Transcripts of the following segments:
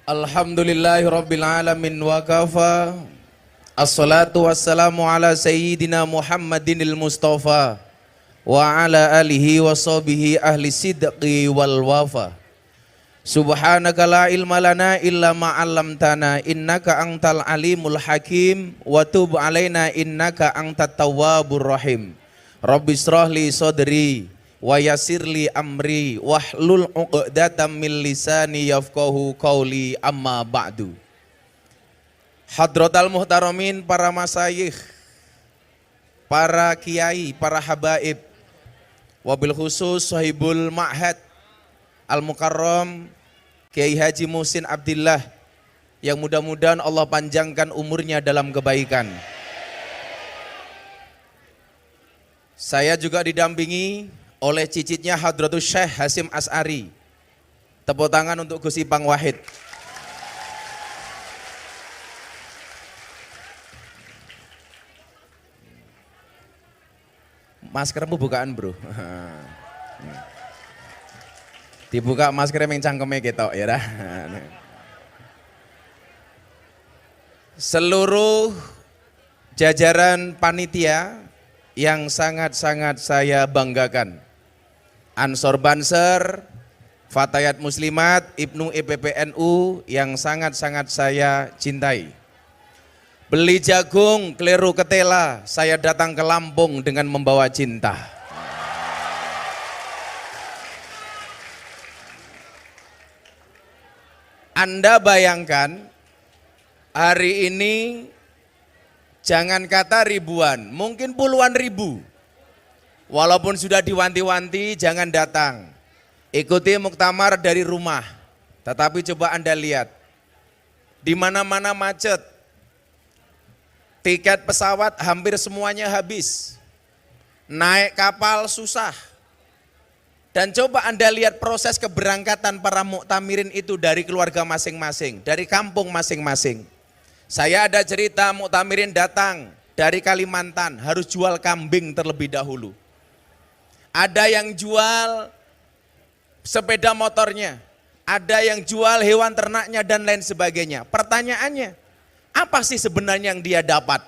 Alhamdulillahi rabbil alamin wa kafa. Assalatu wassalamu ala sayyidina Muhammadinil Mustafa wa ala alihi wa sahbihi ahli sidqi wal wafa. Subhanaka la ilma lana illa ma 'allamtana innaka antal alimul hakim wa tub alaina innaka antat tawwabur rahim. Rabbi shrah li sadri wa yassirli amri wahlul 'uqdatam min lisani yafqahu qawli amma ba'du. Hadratal muhtaramin, para masyayikh, para kiai, para habaib, wabil khusus sahibul ma'had Al-Mukarram Kiai Haji Muhsin Abdillah, yang mudah-mudahan Allah panjangkan umurnya dalam kebaikan. Saya juga didampingi oleh cicitnya Hadratus Syekh Hasyim Asy'ari. Tepuk tangan untuk Gus Ipang Wahid. Maskermu bukaan bro. Dibuka maskernya yang cangkemnya ketok ya dah. Seluruh jajaran panitia yang sangat-sangat saya banggakan. Ansor Banser, Fatayat Muslimat, Ibnu IPPNU yang sangat-sangat saya cintai. Beli jagung, keliru ketela, saya datang ke Lampung dengan membawa cinta. Anda bayangkan hari ini jangan kata ribuan, mungkin puluhan ribu. Walaupun sudah diwanti-wanti jangan datang. Ikuti muktamar dari rumah. Tetapi coba Anda lihat, di mana-mana macet. Tiket pesawat hampir semuanya habis. Naik kapal susah. Dan coba Anda lihat proses keberangkatan para muktamirin itu dari keluarga masing-masing, dari kampung masing-masing. Saya ada cerita muktamirin datang dari Kalimantan, harus jual kambing terlebih dahulu. Ada yang jual sepeda motornya, ada yang jual hewan ternaknya dan lain sebagainya. Pertanyaannya, apa sih sebenarnya yang dia dapat?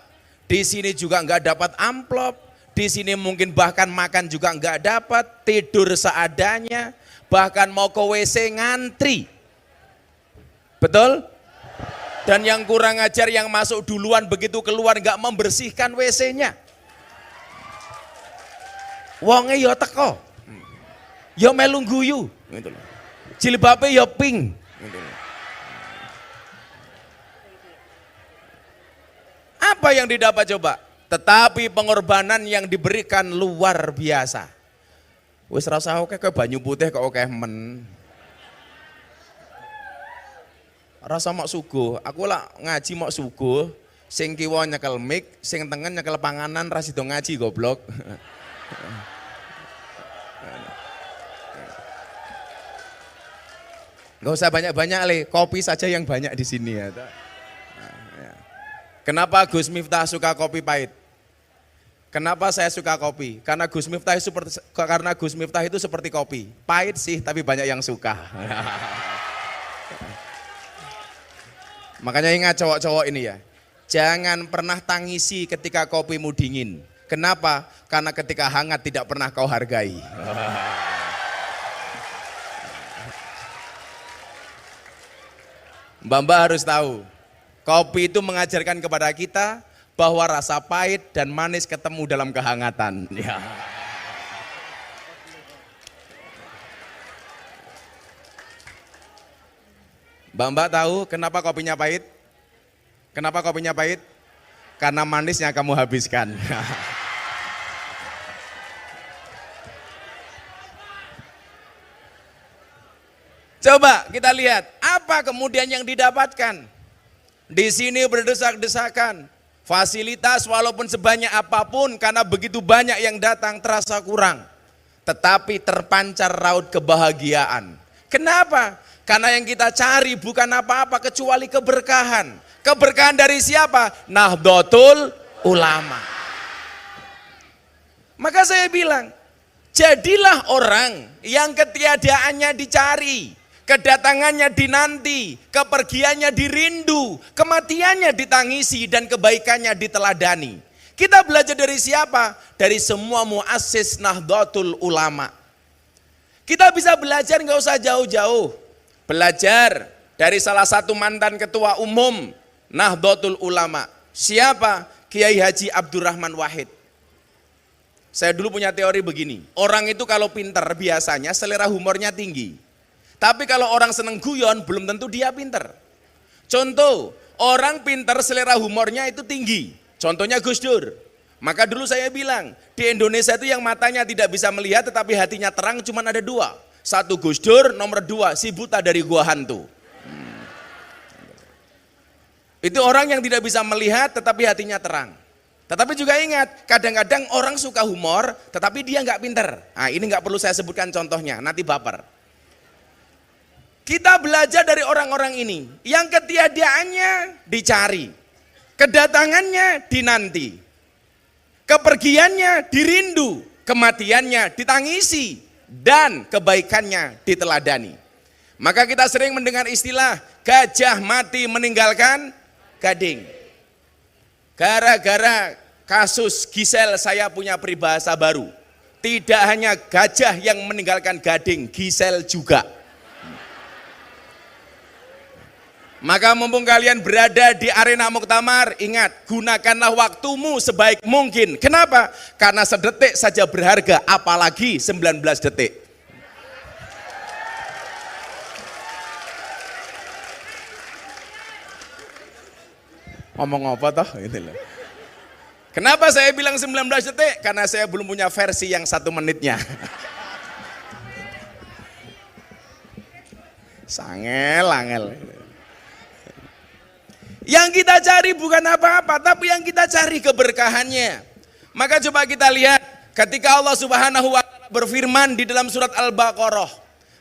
Di sini juga nggak dapat amplop. Di sini mungkin bahkan makan juga enggak dapat, tidur seadanya, bahkan mau ke WC ngantri. Betul? Dan yang kurang ajar yang masuk duluan begitu keluar enggak membersihkan WC-nya. Wonge ya teko. Ya melu guyu, gitu loh. Jilbabe ya pink, gitu loh. Apa yang didapat coba? Tetapi pengorbanan yang diberikan luar biasa. Wis rasa oke ke banyu putih kok oke men. Rasa mok suguh, aku lah ngaji mok suguh, sing kiwa nyekel mic, sing tengen nyekel panganan ra sida ngaji goblok. Gak usah banyak-banyak le, kopi saja yang banyak di sini ya. Kenapa Gus Miftah suka kopi pahit? Kenapa saya suka kopi? Karena Gus Miftah itu seperti kopi. Pahit sih, tapi banyak yang suka. Makanya ingat cowok-cowok ini ya. Jangan pernah tangisi ketika kopimu dingin. Kenapa? Karena ketika hangat tidak pernah kau hargai. Mbak-mbak harus tahu, kopi itu mengajarkan kepada kita bahwa rasa pahit dan manis ketemu dalam kehangatan. Ya. Mbak-mbak tahu kenapa kopinya pahit? Kenapa kopinya pahit? Karena manisnya kamu habiskan. Coba kita lihat, apa kemudian yang didapatkan? Di sini berdesak-desakan, fasilitas walaupun sebanyak apapun karena begitu banyak yang datang terasa kurang. Tetapi terpancar raut kebahagiaan. Kenapa? Karena yang kita cari bukan apa-apa kecuali keberkahan. Keberkahan dari siapa? Nahdlatul Ulama. Maka saya bilang, jadilah orang yang ketiadaannya dicari. kedatangannya dinanti, kepergiannya dirindu, kematiannya ditangisi, dan kebaikannya diteladani. Kita belajar dari siapa? Dari semua muassis Nahdlatul Ulama. Kita bisa belajar nggak usah jauh-jauh. Belajar dari salah satu mantan ketua umum Nahdlatul Ulama. Siapa? Kiai Haji Abdurrahman Wahid. Saya dulu punya teori begini, orang itu kalau pinter biasanya selera humornya tinggi. Tapi kalau orang seneng guyon, belum tentu dia pinter. Contoh, orang pinter selera humornya itu tinggi. Contohnya Gus Dur. Maka dulu saya bilang, di Indonesia itu yang matanya tidak bisa melihat tetapi hatinya terang cuma ada dua. Satu Gus Dur, nomor dua si buta dari gua hantu. Itu orang yang tidak bisa melihat tetapi hatinya terang. Tetapi juga ingat, kadang-kadang orang suka humor tetapi dia nggak pinter. Nah, ini nggak perlu saya sebutkan contohnya, nanti baper. Kita belajar dari orang-orang ini, yang ketiadaannya dicari, kedatangannya dinanti, kepergiannya dirindu, kematiannya ditangisi, dan kebaikannya diteladani. Maka kita sering mendengar istilah gajah mati meninggalkan gading. Gara-gara kasus Gisel saya punya peribahasa baru. Tidak hanya gajah yang meninggalkan gading, Gisel juga. Maka mumpung kalian berada di arena muktamar, ingat, gunakanlah waktumu sebaik mungkin. Kenapa? Karena sedetik saja berharga, apalagi 19 detik. Ngomong apa toh? Gitu loh. Kenapa saya bilang 19 detik? Karena saya belum punya versi yang 1 menitnya. Angel. Yang kita cari bukan apa-apa, tapi yang kita cari keberkahannya. Maka coba kita lihat ketika Allah Subhanahu wa taala berfirman di dalam surat Al-Baqarah,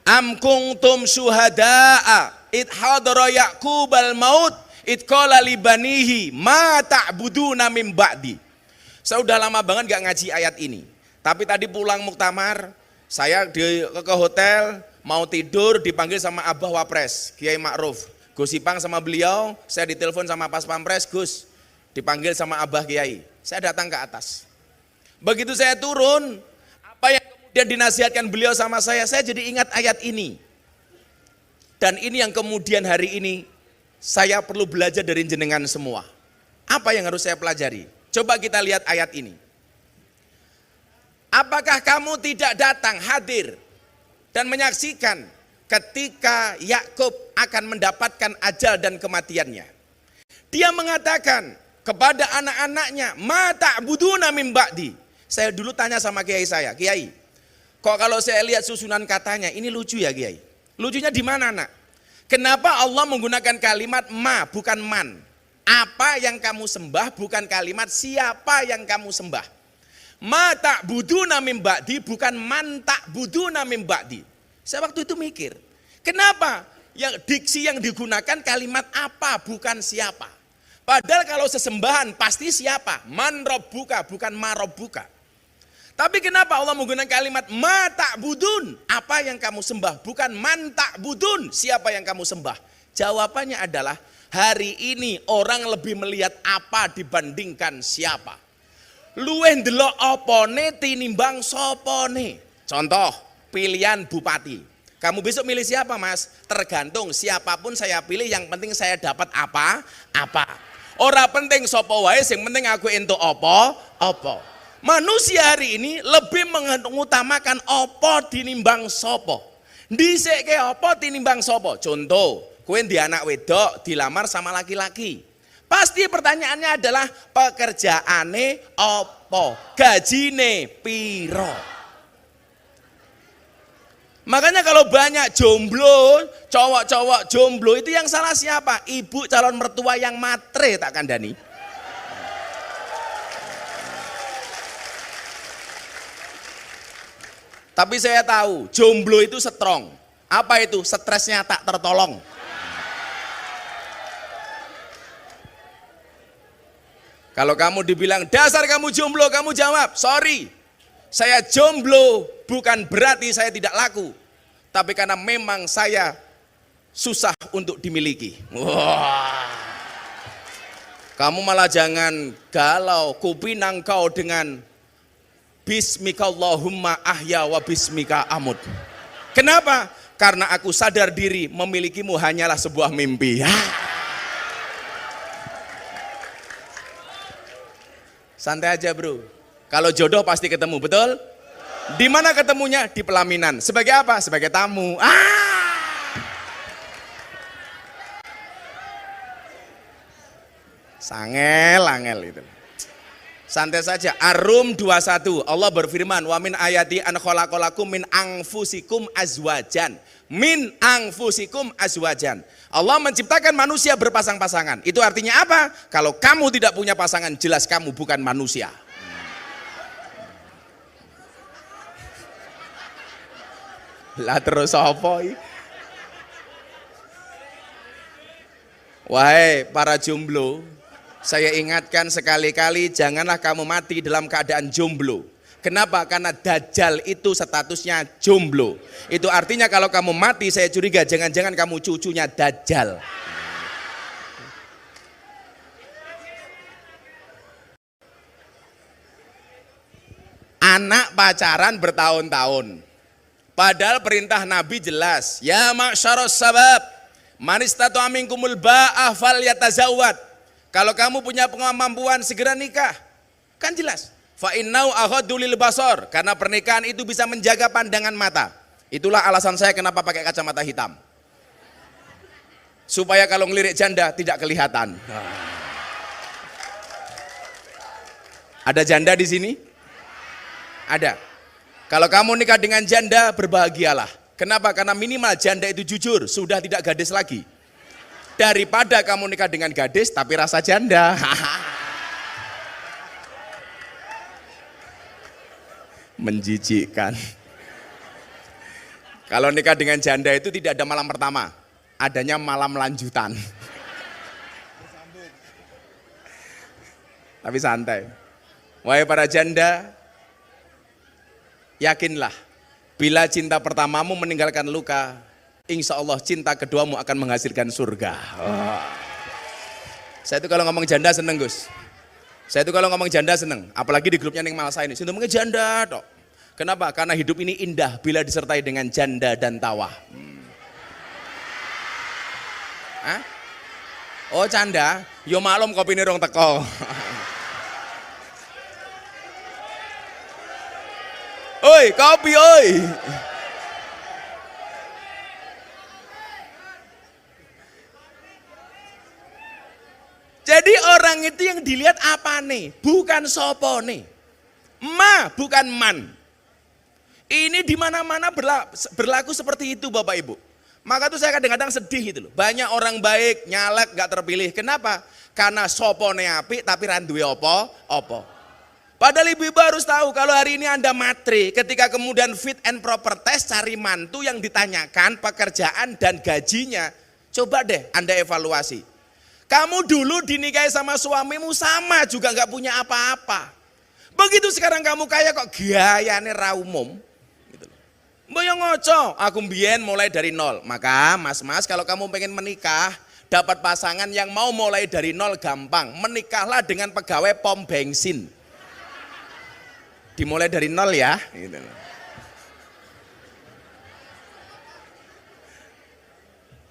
"Am kuntum syuhada'a id hadara Yaqubal maut id qala li banihi ma ta'buduna min ba'di." Saya udah lama banget gak ngaji ayat ini. Tapi tadi pulang muktamar, saya ke hotel, mau tidur dipanggil sama Abah Wapres, Kiai Ma'ruf. Gus Ipang sama beliau, saya ditelepon sama Pas Pampres, Gus, dipanggil sama Abah Kiai. Saya datang ke atas. Begitu saya turun, apa yang kemudian dinasihatkan beliau sama saya jadi ingat ayat ini. Dan ini yang kemudian hari ini saya perlu belajar dari jenengan semua. Apa yang harus saya pelajari? Coba kita lihat ayat ini. Apakah kamu tidak datang hadir dan menyaksikan ketika Yakub akan mendapatkan ajal dan kematiannya? Dia mengatakan kepada anak-anaknya, "Ma ta'buduna min ba'di." Saya dulu tanya sama kiai saya, "Kiai, kok kalau saya lihat susunan katanya ini lucu ya, Kiai?" Lucunya di mana, Nak? Kenapa Allah menggunakan kalimat ma bukan man? Apa yang kamu sembah bukan kalimat siapa yang kamu sembah. Ma ta'buduna min ba'di bukan man ta'buduna min ba'di. Saya waktu itu mikir, kenapa yang diksi yang digunakan kalimat apa bukan siapa? Padahal kalau sesembahan pasti siapa? Man robbuka bukan ma robbuka. Tapi kenapa Allah menggunakan kalimat ma ta'budun? Apa yang kamu sembah? Bukan man ta'budun, siapa yang kamu sembah? Jawabannya adalah hari ini orang lebih melihat apa dibandingkan siapa. Luwih ndelok opone tinimbang sopone. Contoh, pilihan bupati. Kamu besok milih siapa, Mas? Tergantung, siapapun saya pilih, yang penting saya dapat apa? Ora penting sopo wae, sing penting aku entuk apa. Manusia hari ini lebih mengutamakan apa tinimbang sopo. Dhisike apa tinimbang sopo. Contoh, kowe di anak wedok dilamar sama laki-laki. Pasti pertanyaannya adalah pekerjaane apa? Gajine piro? Makanya kalau banyak jomblo, cowok-cowok jomblo itu yang salah siapa? Ibu calon mertua yang matre tak kandani. Tapi saya tahu jomblo itu strong. Apa itu? Stresnya tak tertolong. Kalau kamu dibilang dasar kamu jomblo, kamu jawab, sorry, saya jomblo bukan berarti saya tidak laku. Tapi karena memang saya susah untuk dimiliki. Wah. Kamu malah jangan galau, kupinang kau dengan bismika Allahumma ahya wa bismika amut. Kenapa? Karena aku sadar diri memilikimu hanyalah sebuah mimpi. Santai aja bro. Kalau jodoh pasti ketemu, betul? Di mana ketemunya? Di pelaminan. Sebagai apa? Sebagai tamu. Angel itu. Santai saja. Ar-Rum 21. Allah berfirman, "Wa min ayati an khalaqalakum min anfusikum azwajan." Min anfusikum azwajan. Allah menciptakan manusia berpasang-pasangan. Itu artinya apa? Kalau kamu tidak punya pasangan, jelas kamu bukan manusia. Lah terus apa? Wahai para jomblo, saya ingatkan sekali-kali janganlah kamu mati dalam keadaan jomblo. Kenapa? Karena Dajjal itu statusnya jomblo. Itu artinya kalau kamu mati saya curiga jangan-jangan kamu cucunya Dajjal. Anak pacaran bertahun-tahun. Padahal perintah Nabi jelas, ya ma'syaros sabab, man istata'a minkumul ba'ah falyatazawwad. Kalau kamu punya kemampuan segera nikah. Kan jelas. Fa innau aghaddu lil basar, karena pernikahan itu bisa menjaga pandangan mata. Itulah alasan saya kenapa pakai kacamata hitam. Supaya kalau ngelirik janda tidak kelihatan. Ada janda di sini? Ada. Kalau kamu nikah dengan janda, berbahagialah. Kenapa? Karena minimal janda itu jujur, sudah tidak gadis lagi. Daripada kamu nikah dengan gadis tapi rasa janda. Menjijikkan. Kalau nikah dengan janda itu tidak ada malam pertama, adanya malam lanjutan. Tapi santai. Wahai para janda, yakinlah, bila cinta pertamamu meninggalkan luka, insya Allah cinta keduamu akan menghasilkan surga. Saya itu kalau ngomong janda seneng Gus. Saya itu kalau ngomong janda seneng, apalagi di grupnya Ning Malasa ini. Sintomnya janda tok. Kenapa? Karena hidup ini indah bila disertai dengan janda dan tawa. Hah? Oh canda, yo maklum kopi ini rong teko. Oi, kopi oi. Jadi orang itu yang dilihat apa nih? Bukan sopo nih. Ma, bukan man. Ini di mana-mana berlaku seperti itu Bapak Ibu. Maka tuh saya kadang-kadang sedih gitu loh. Banyak orang baik, nyalek, gak terpilih. Kenapa? Karena sopone apik tapi randuwe opo. Padahal ibu-ibu harus tahu kalau hari ini Anda matri, ketika kemudian fit and proper test cari mantu yang ditanyakan pekerjaan dan gajinya. Coba deh Anda evaluasi. Kamu dulu dinikahi sama suamimu sama juga gak punya apa-apa. Begitu sekarang kamu kaya kok gayane ra umum. Gitu loh. Mbok yo ngoco, aku mbiyen mulai dari nol. Maka mas-mas kalau kamu pengen menikah, dapat pasangan yang mau mulai dari nol gampang. Menikahlah dengan pegawai pom bensin. Dimulai dari nol ya. Gitu.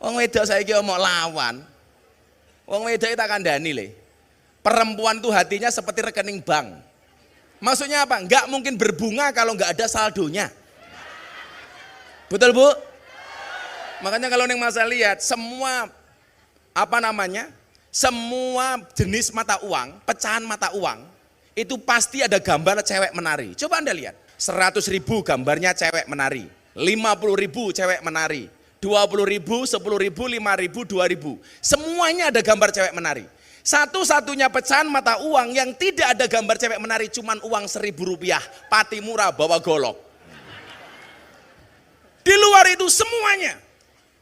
Wong wedok saiki omong lawan. Wong wedok tak kandhani le. Perempuan tuh hatinya seperti rekening bank. Maksudnya apa? Enggak mungkin berbunga kalau enggak ada saldonya. Betul Bu? Makanya kalau Neng Masa lihat semua semua jenis mata uang, pecahan mata uang itu pasti ada gambar cewek menari. Coba Anda lihat, 100.000 gambarnya cewek menari, 50.000 cewek menari, 20.000, 10.000, 5.000, 2.000. Semuanya ada gambar cewek menari. Satu-satunya pecahan mata uang yang tidak ada gambar cewek menari cuman uang Rp1.000, pati murah bawa golok. Di luar itu semuanya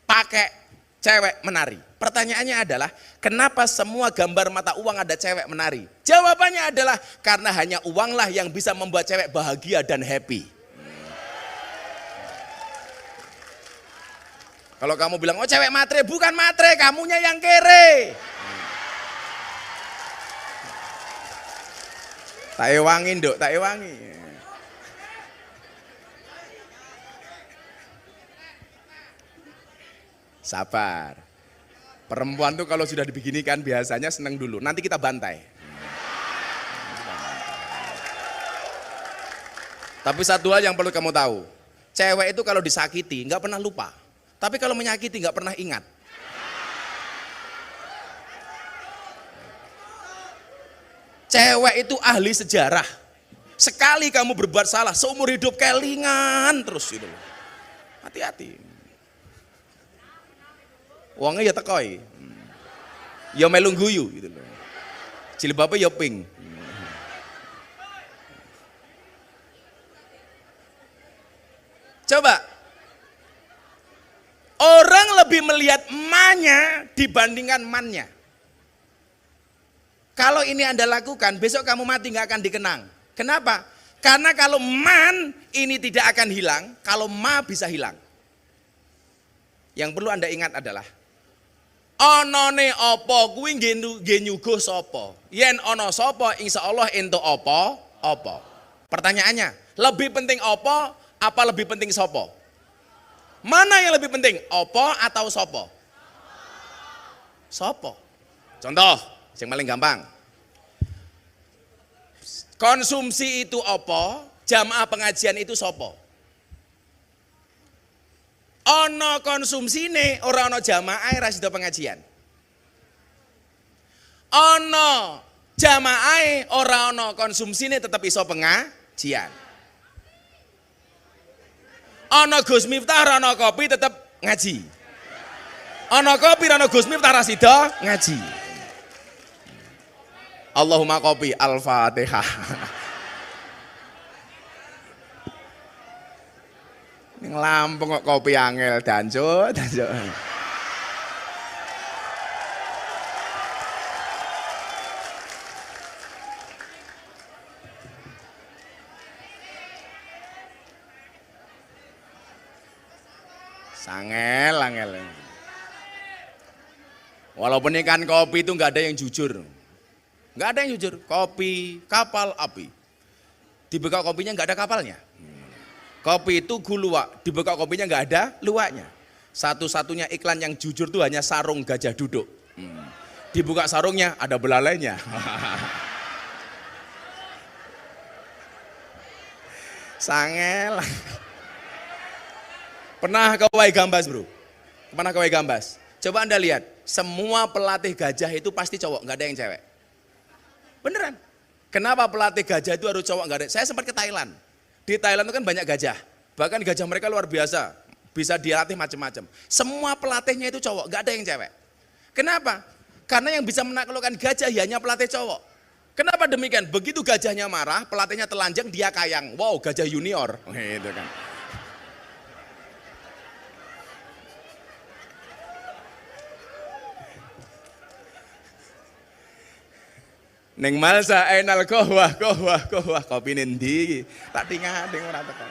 pakai cewek menari. Pertanyaannya adalah, kenapa semua gambar mata uang ada cewek menari? Jawabannya adalah karena hanya uanglah yang bisa membuat cewek bahagia dan happy. Kalau kamu bilang, oh cewek matre, bukan matre, kamunya yang kere. Tak ewangi nduk, tak ewangi. Sabar. Perempuan tuh kalau sudah dibeginikan biasanya seneng dulu, nanti kita bantai. Tapi satu hal yang perlu kamu tahu, cewek itu kalau disakiti nggak pernah lupa, tapi kalau menyakiti nggak pernah ingat. Cewek itu ahli sejarah. Sekali kamu berbuat salah, seumur hidup kelingan terus gitu. Hati-hati. Uangnya ya tekoi. Ya melung guyu gitu loh. Jilbabnya ya pink. Coba. Orang lebih melihat emaknya dibandingkan mannya. Kalau ini Anda lakukan, besok kamu mati nggak akan dikenang. Kenapa? Karena kalau man ini tidak akan hilang, kalau ma bisa hilang. Yang perlu Anda ingat adalah onone apa kuwi nggih nyuguh sapa. Yen ana sapa insyaallah entuk apa. Pertanyaannya, lebih penting apa lebih penting sapa? Mana yang lebih penting? Apa atau sapa? Sapa? Contoh, yang paling gampang. Konsumsi itu apa? Jamaah pengajian itu sapa? Ono konsumsine ora ono jamaah ra sida pengajian. Ono jamaah ora ono konsumsine tetep iso pengajian. Ono Gus Miftah ora ono kopi tetep ngaji. Ono kopi ora ono Gus Miftah ra sida ngaji. Allahumma kopi Al-Fatihah. Ning Lampung kok kopi angel dancut. Angel. Walaupun ikan kopi itu nggak ada yang jujur. Nggak ada yang jujur, kopi, kapal, api. Dibuka kopinya nggak ada kapalnya. Kopi itu guluak, dibuka kopinya nggak ada luaknya. Satu-satunya iklan yang jujur tuh hanya sarung gajah duduk. Dibuka sarungnya ada belalainya. Sangel. Pernah ke Waigambas bro? Pernah ke Waigambas? Coba Anda lihat, semua pelatih gajah itu pasti cowok, nggak ada yang cewek. Beneran. Kenapa pelatih gajah itu harus cowok? Nggak ada. Saya sempat ke Thailand. Di Thailand itu kan banyak gajah. Bahkan gajah mereka luar biasa. Bisa dilatih macam-macam. Semua pelatihnya itu cowok, nggak ada yang cewek. Kenapa? Karena yang bisa menaklukkan gajah hanya pelatih cowok. Kenapa demikian? Begitu gajahnya marah, pelatihnya telanjang, dia kayang. Wow, gajah junior. Gitu kan. Neng malsa enal kohwah kopi nendi tak tinggal deng ora tekan.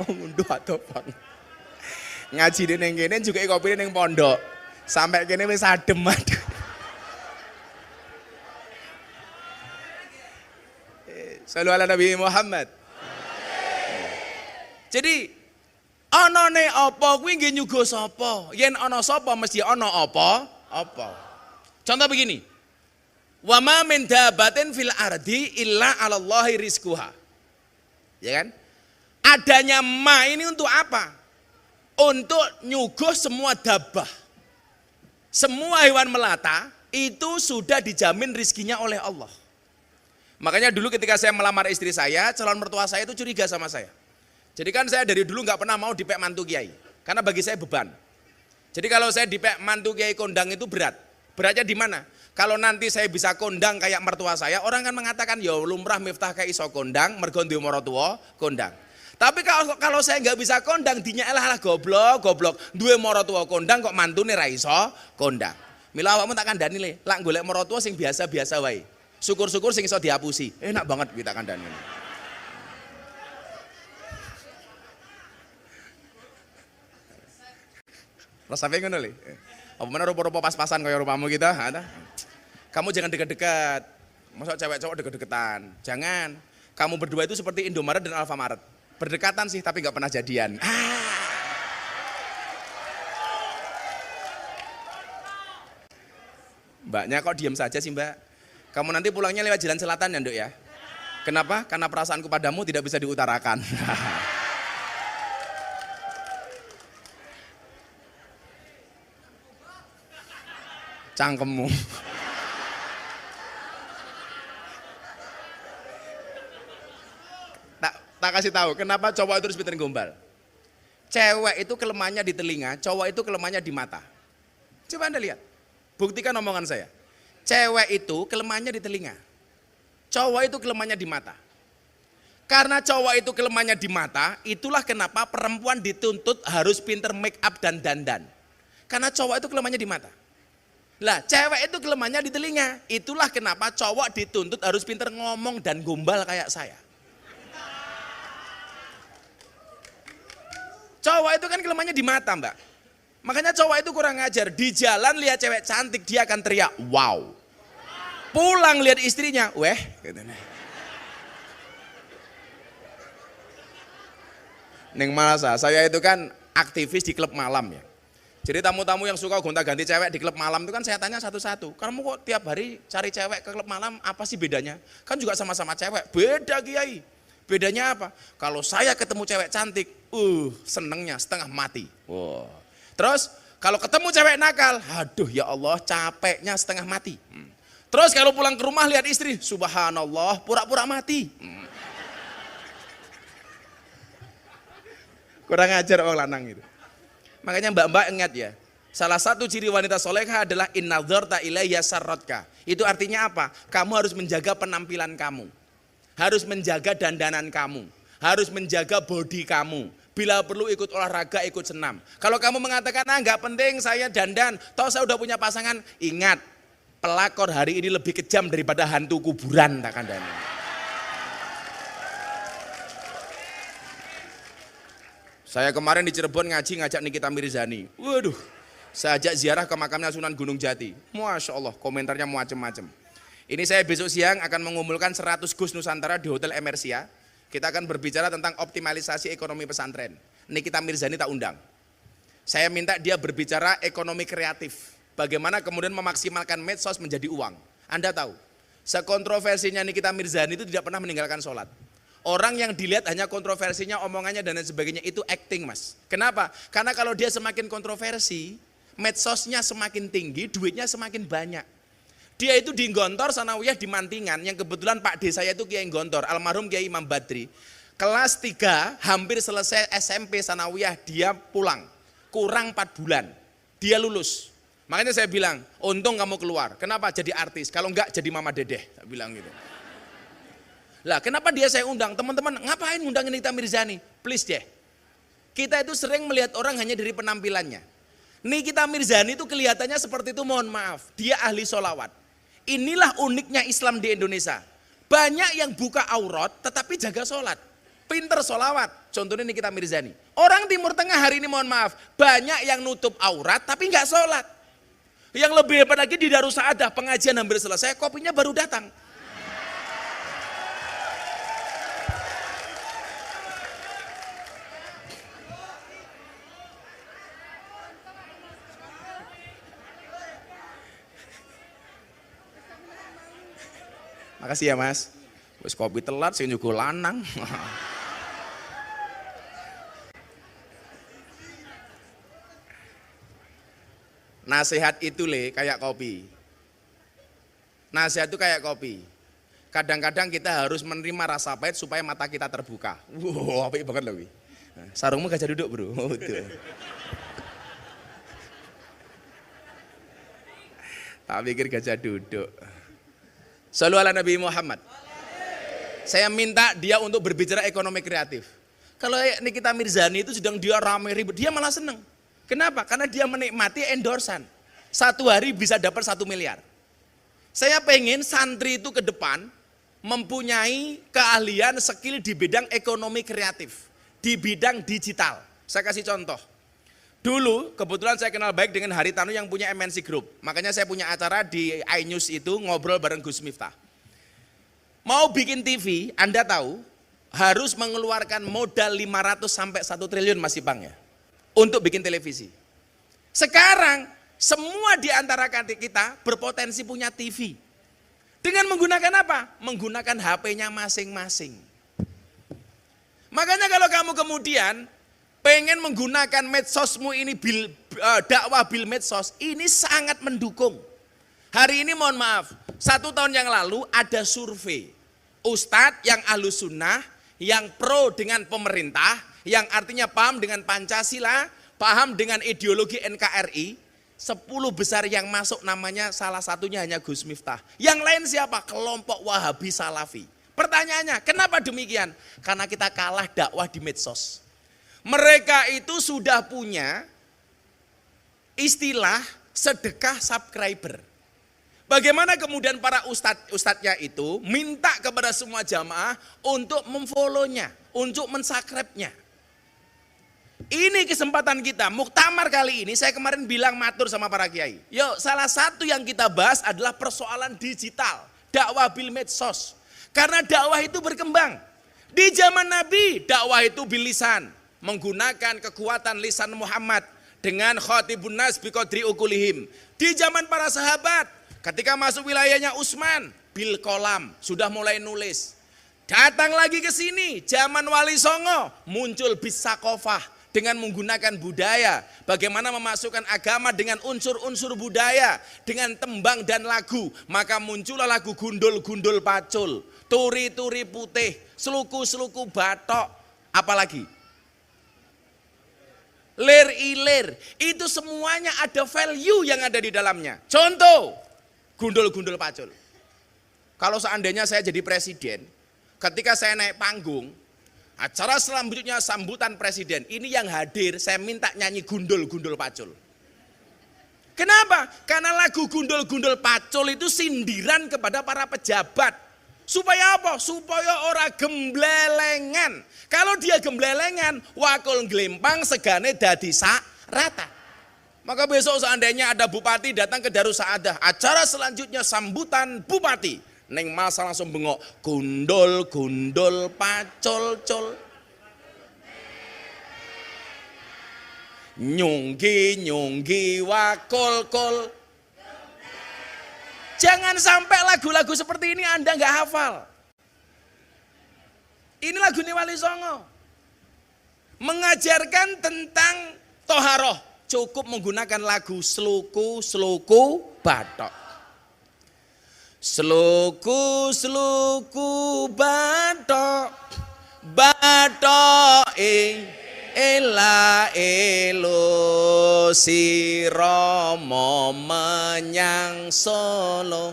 Ngunduh atau bang. Ngaji di neng kene juga kopi neng pondok. Sampai kene wis adem aduh. Sallu ala Nabi Muhammad. Jadi anane apa kuwi nggih nyuguh sapa? Yen ana sapa mesti ana apa? Contoh begini. Wa ma min dabatin fil ardi illa 'alallahi rizquha. Ya kan? Adanya ma ini untuk apa? Untuk nyuguh semua dabah. Semua hewan melata itu sudah dijamin rizkinya oleh Allah. Makanya dulu ketika saya melamar istri saya, calon mertua saya itu curiga sama saya. Jadi kan saya dari dulu nggak pernah mau dipek mantu kiai, karena bagi saya beban. Jadi kalau saya dipek mantu kiai kondang itu berat. Beratnya di mana? Kalau nanti saya bisa kondang kayak mertua saya, orang kan mengatakan ya lumrah Miftah kayak iso kondang, mergo duwe maratuwa kondang. Tapi kalau saya nggak bisa kondang, dinya elah goblok, duwe maratuwa kondang kok mantune ra iso kondang. Mila awakmu tak kandhani le, lak golek maratuwa sing biasa-biasa wae. Syukur-syukur sing iso dihapusi. Enak banget kita kandhani. Resape ngono lho. Apa meneh rupa-rupa pas-pasan kaya rupamu kita, kamu jangan dekat-dekat. Masa cewek cowok deket-deketan. Jangan. Kamu berdua itu seperti Indomaret dan Alfamaret. Berdekatan sih tapi nggak pernah jadian. Mbaknya kok diem saja sih mbak? Kamu nanti pulangnya lewat jalan selatan ya Nduk ya? Kenapa? Karena perasaanku padamu tidak bisa diutarakan. Cangkemmu. Tak kasih tahu kenapa cowok itu harus pinter gombal. Cewek itu kelemahannya di telinga, cowok itu kelemahannya di mata. Coba Anda lihat. Buktikan omongan saya. Cewek itu kelemahannya di telinga. Cowok itu kelemahannya di mata. Karena cowok itu kelemahannya di mata, itulah kenapa perempuan dituntut harus pinter make up dan dandan. Karena cowok itu kelemahannya di mata. Lah, cewek itu kelemahannya di telinga. Itulah kenapa cowok dituntut harus pinter ngomong dan gombal kayak saya. Cowok itu kan kelemahannya di mata mbak. Makanya cowok itu kurang ajar. Di jalan lihat cewek cantik dia akan teriak wow. Pulang lihat istrinya, weh. Neng Malasa, saya itu kan aktivis di klub malam ya. Jadi tamu-tamu yang suka gonta-ganti cewek di klub malam itu kan saya tanya satu-satu. Kamu kok tiap hari cari cewek ke klub malam, apa sih bedanya? Kan juga sama-sama cewek, beda kiai. Bedanya apa? Kalau saya ketemu cewek cantik, senengnya setengah mati. Wow. Terus kalau ketemu cewek nakal, aduh ya Allah capeknya setengah mati. Terus kalau pulang ke rumah lihat istri, subhanallah pura-pura mati. Kurang ajar orang lanang itu. Makanya mbak-mbak ingat ya, salah satu ciri wanita solehah adalah innadzarta ilayya sarratka. Itu artinya apa? Kamu harus menjaga penampilan kamu. Harus menjaga dandanan kamu, harus menjaga body kamu. Bila perlu ikut olahraga, ikut senam. Kalau kamu mengatakan, nggak penting saya dandan, toh saya udah punya pasangan. Ingat, pelakor hari ini lebih kejam daripada hantu kuburan. Tak kandani. Saya kemarin di Cirebon ngaji ngajak Nikita Mirzani. Waduh, saya ajak ziarah ke makamnya Sunan Gunung Jati. Masya Allah, komentarnya macam-macam. Ini saya besok siang akan mengumpulkan 100 Gus Nusantara di Hotel Emersia. Kita akan berbicara tentang optimalisasi ekonomi pesantren. Nikita Mirzani tak undang. Saya minta dia berbicara ekonomi kreatif. Bagaimana kemudian memaksimalkan medsos menjadi uang. Anda tahu, sekontroversinya Nikita Mirzani itu tidak pernah meninggalkan sholat. Orang yang dilihat hanya kontroversinya, omongannya dan lain sebagainya itu acting mas. Kenapa? Karena kalau dia semakin kontroversi, medsosnya semakin tinggi, duitnya semakin banyak. Dia itu di Gontor Sanawiyah di Mantingan, yang kebetulan Pak D saya itu Kiai Gontor, almarhum Kiai Imam Badri. Kelas 3 hampir selesai SMP Sanawiyah, dia pulang. Kurang 4 bulan, dia lulus. Makanya saya bilang, untung kamu keluar. Kenapa? Jadi artis, kalau enggak jadi Mama Dedeh, saya bilang gitu. Lah kenapa dia saya undang? Teman-teman ngapain undang Nikita Mirzani? Please deh. Kita itu sering melihat orang hanya dari penampilannya. Nikita Mirzani itu kelihatannya seperti itu, mohon maaf. Dia ahli sholawat. Inilah uniknya Islam di Indonesia. Banyak yang buka aurat tetapi jaga sholat. Pinter sholawat. Contohnya Nikita Mirzani. Orang Timur Tengah hari ini mohon maaf. Banyak yang nutup aurat tapi nggak sholat. Yang lebih hebat lagi di Darussaadah, pengajian hampir selesai, kopinya baru datang. Makasih ya mas. Wis kopi telat sing nyuguh lanang. Nasihat itu kayak kopi. Nasihat itu kayak kopi. Kadang-kadang kita harus menerima rasa pahit supaya mata kita terbuka. Wow, apik banget loh. Sarungmu gajah duduk bro. Tak pikir gajah duduk. Shallu ala Nabi Muhammad. Saya minta dia untuk berbicara ekonomi kreatif. Kalau Nikita Mirzani itu sedang dia rame ribet, dia malah seneng. Kenapa? Karena dia menikmati endorsan. 1 hari bisa dapat 1 miliar. Saya pengen santri itu ke depan mempunyai keahlian skill di bidang ekonomi kreatif, di bidang digital. Saya kasih contoh. Dulu kebetulan saya kenal baik dengan Haritanu yang punya MNC Group. Makanya saya punya acara di iNews itu ngobrol bareng Gus Miftah. Mau bikin TV, Anda tahu harus mengeluarkan modal 500 sampai 1 triliun Mas Ipang ya. Untuk bikin televisi. Sekarang semua di antara kita berpotensi punya TV. Dengan menggunakan apa? Menggunakan HP-nya masing-masing. Makanya kalau kamu kemudian pengen menggunakan medsosmu ini dakwah bil medsos, ini sangat mendukung. Hari ini mohon maaf, 1 tahun yang lalu ada survei. Ustadz yang ahlus sunnah, yang pro dengan pemerintah, yang artinya paham dengan Pancasila, paham dengan ideologi NKRI, 10 besar yang masuk namanya salah satunya hanya Gus Miftah. Yang lain siapa? Kelompok Wahabi Salafi. Pertanyaannya, kenapa demikian? Karena kita kalah dakwah di medsos. Mereka itu sudah punya istilah sedekah subscriber. Bagaimana kemudian para ustadznya itu minta kepada semua jamaah untuk memfollow-nya, untuk mensubscribe-nya. Ini kesempatan kita, muktamar kali ini saya kemarin bilang matur sama para kiai. Yuk, salah satu yang kita bahas adalah persoalan digital, dakwah bil medsos. Karena dakwah itu berkembang. Di zaman Nabi, dakwah itu bil lisan. Menggunakan kekuatan lisan Muhammad dengan khatibun nas biqadri ukulihim. Di zaman para sahabat, ketika masuk wilayahnya Utsman, bil kolam, sudah mulai nulis. Datang lagi ke sini, zaman Wali Songo, muncul bis sakofah dengan menggunakan budaya. Bagaimana memasukkan agama dengan unsur-unsur budaya, dengan tembang dan lagu. Maka muncullah lagu gundul-gundul pacul, turi-turi putih, seluku-seluku batok, apalagi lir-ilir, itu semuanya ada value yang ada di dalamnya. Contoh, gundul-gundul pacul. Kalau seandainya saya jadi presiden, ketika saya naik panggung, acara selanjutnya sambutan presiden, ini yang hadir saya minta nyanyi gundul-gundul pacul. Kenapa? Karena lagu gundul-gundul pacul itu sindiran kepada para pejabat. Supaya apa? Supaya orang gemblelengan. Kalau dia gemblelengan, wakul glempang segane dadi rata. Maka besok seandainya ada bupati datang ke Darussaadah, acara selanjutnya sambutan bupati. Neng masa langsung bengok, gundul-gundul pacul-cul. Nyunggi-nyunggi wakul-kul. Jangan sampai lagu-lagu seperti ini Anda nggak hafal. Ini lagu Wali Songo. Mengajarkan tentang toharoh. Cukup menggunakan lagu seluku batok. Seluku batok. Batok ela elo si Romo menyang Solo.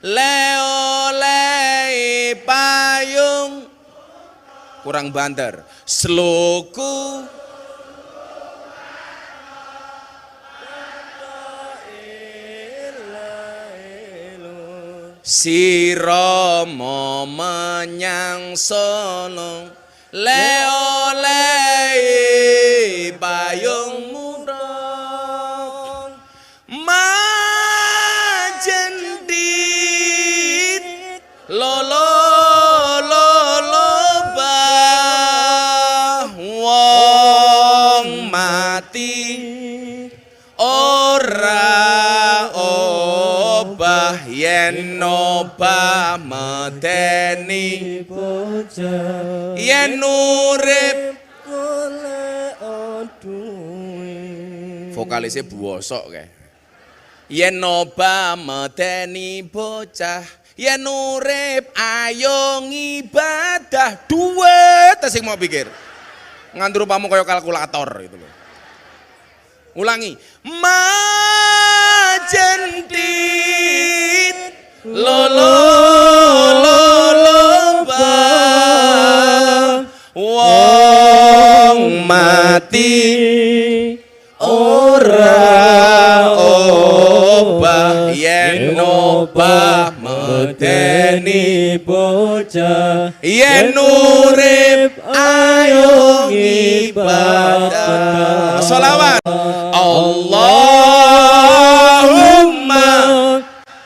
Leo lei payung. Kurang banter. Seluku si Romo menyang Solo. Leo lei payung murong. Majendit lolo mati ora obah yen obah medeni bocah yen urip golek duwe. Vokalisnya buwosok kae. Yen obah medeni bocah yen urip ayo ngibadah duit sing mau pikir. Ngantur pamu kaya kalkulator gitu loh. Ulangi. Majendit lolo wong mati ora obah yen obah medeni bocah yen urip ayo ibadah. sholawat. Allahumma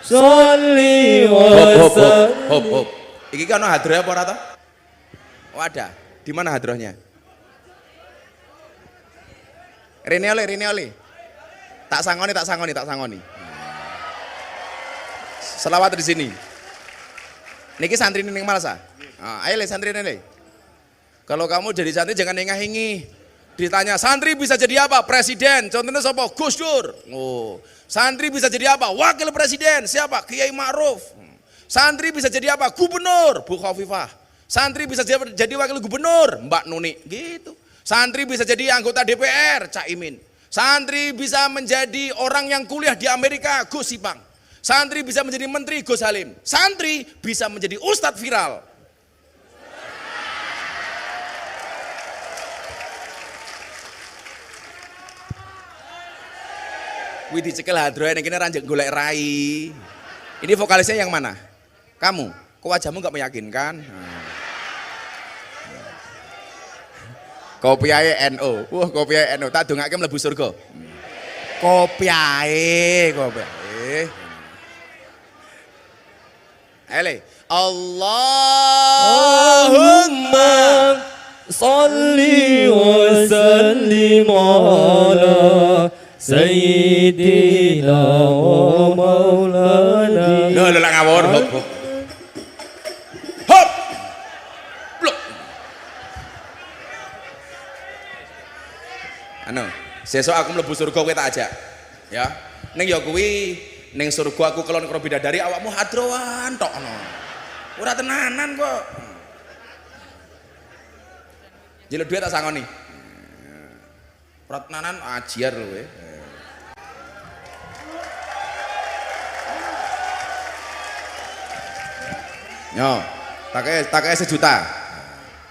sholli wa sallim. Hop. Iki kan ono hadroh apa ora to? Oh ada. Di mana hadrohnya? Rene oleh. Tak sangoni. Selawat di sini. Niki santri ning Malsa. Ayo le santri le. Kalau kamu jadi santri jangan nengahingi. Ditanya santri bisa jadi apa? Presiden. Contohnya siapa? Gus Dur. Oh. Santri bisa jadi apa? Wakil presiden. Siapa? Kiai Ma'ruf. Santri bisa jadi apa? Gubernur. Bu Khofifah. Santri bisa jadi wakil gubernur. Mbak Nuni. Gitu. Santri bisa jadi anggota DPR. Cak Imin. Santri bisa menjadi orang yang kuliah di Amerika. Gus Ipang. Santri bisa menjadi menteri. Gus Halim. Santri bisa menjadi ustadz viral. Wih dicekel hadroh ini ranjak golek rai. Ini vokalisnya yang mana? Kamu? Kok wajahmu gak meyakinkan? Kopiahe NO. Wah, kopiahe NO. Tak dongake mlebu surga. Kopiahe. Ayo. Allahumma sholli wa sallim ala sayyidina wa maulana. Lho lak ngawur. Sesuk aku mlebu surga kowe tak ajak. Ya. Ning ya kuwi ning surga aku kelon karo bidadari awakmu hadroan tok ngono. Ora tenanan kok. Jelek duit tak sangoni. Ora tenanan ajiar lho kowe. Yo, tak sejuta.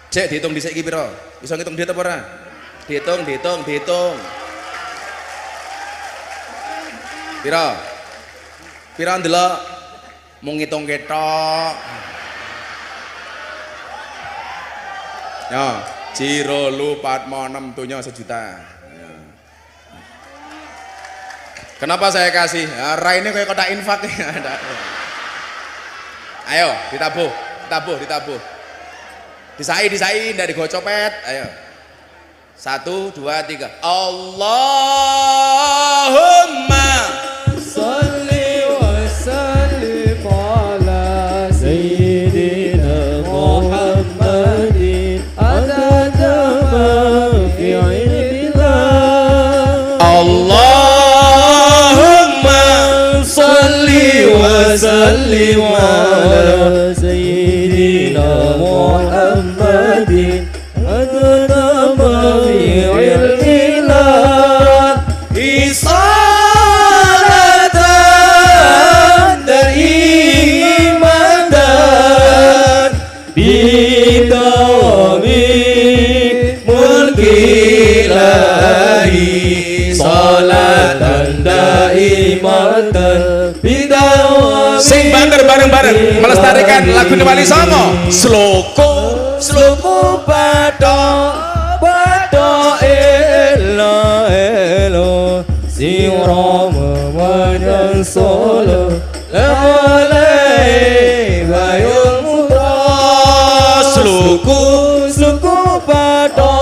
Cek dihitung dhisik iki pira? Iso ngitung duit apa ora? Dihitung. Pira ndelok mung ngitung ketok. Ya, jiro lu 4 donya sejuta. Ya. Kenapa saya kasih? Ya, raine kayak kotak infak. Ayo, ditabuh. Disai, dari gocopet. Ayo. 1, 2, 3. Allahumma sholli wa sallim ala sayyidina Muhammadin adada ma fi ilmillah. Allahumma sholli wa sallim ala sayyidina Muhammadin adada ma fi ilmillah. Isalatan dan iman dan bidawami mulkilahi salatan daimatan bidawami. Sing banter bareng-bareng melestarikan lagu Wali Songo. Sloko Bado elo sirama wajan solo alai bayul muda. Sluku bado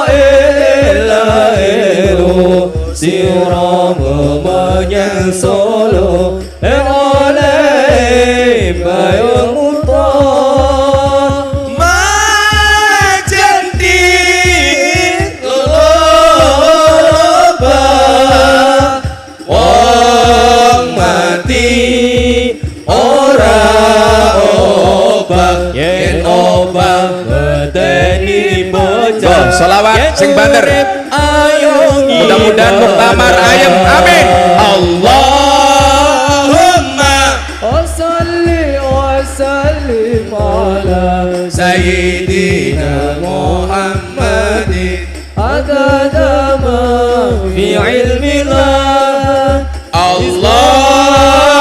elo sirama wajan solo alai bayul muda. Sholawat sing banter. Mudah-mudahan muktamar ayem. Amin. Allahumma sholli wa sallim ala sayyidina Muhammadin adada ma fi ilmillah. Allahumma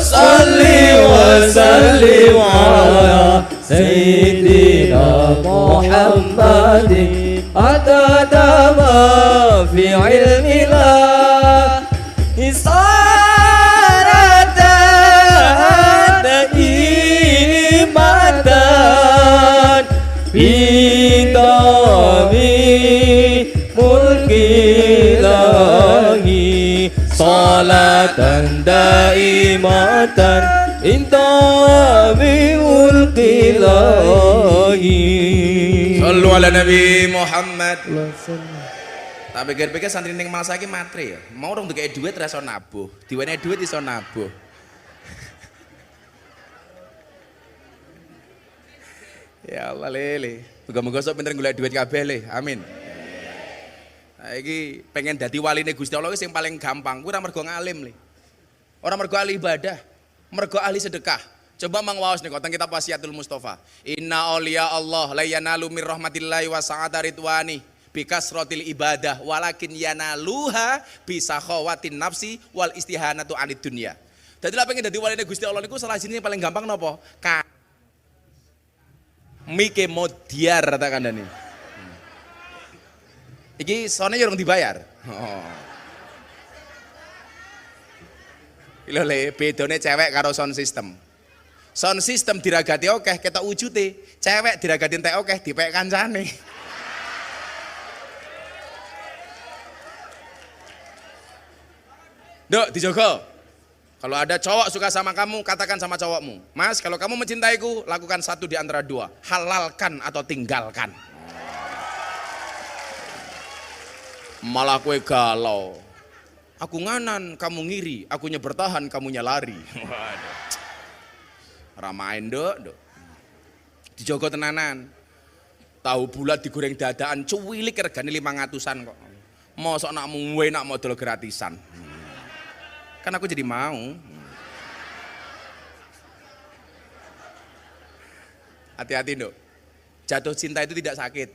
sholli wa sallim ala sayyidina Muhammadin عدد ما في علم الله إصارة دائمة بدوام ملك إلهي صلاة دائمة بدوام ملك إلهي. Sallu ala Nabi Muhammad. Tak pikir-pikir santri ning malah saiki matre ya. Mau dong dikei duit ra iso nabuh. Diwenehi duit iso nabuh. Ya Allah lele. Muga-muga sok pinter golek duit kabeh le. Amin. Saiki pengen dadi waline Gusti Allah sing paling gampang. Kuwi ora mergo ngalim le. Ora mergo ahli ibadah, mergo ahli sedekah. Coba mangwaos nih teng kitab Wasiatul Mustafa. Inna auliya Allah la yanalu mir rahmatillahi wa sa'ata ridwani bikasratil ibadah walakin yanaluha bisakhawatin nafsi wal istihanatu anid dunya. Dadi lha pengen dadi waline Gusti Allah niku salah siji paling gampang napa? Mike modiar ta kandhane. Iki sone yo urung dibayar. Oh. Lho le bedone cewek karo sound system. Sound system diragati akeh ketok wujute, cewek diragati entek akeh dipek kancane. Dok, dijogo. Kalau ada cowok suka sama kamu, katakan sama cowokmu, Mas, kalau kamu mencintaiku, lakukan satu di antara dua, halalkan atau tinggalkan. Malah kue galau. Aku nganan, kamu ngiri, akunya bertahan, kamunya lari. Waduh. Ramain dok. Dijogo tenanan. Tahu bulat digoreng dadaan, cuwilik regane 500-an kok. Mosok nak muwe nak modal gratisan. Kan aku jadi mau. Hati-hati dok. Jatuh cinta itu tidak sakit.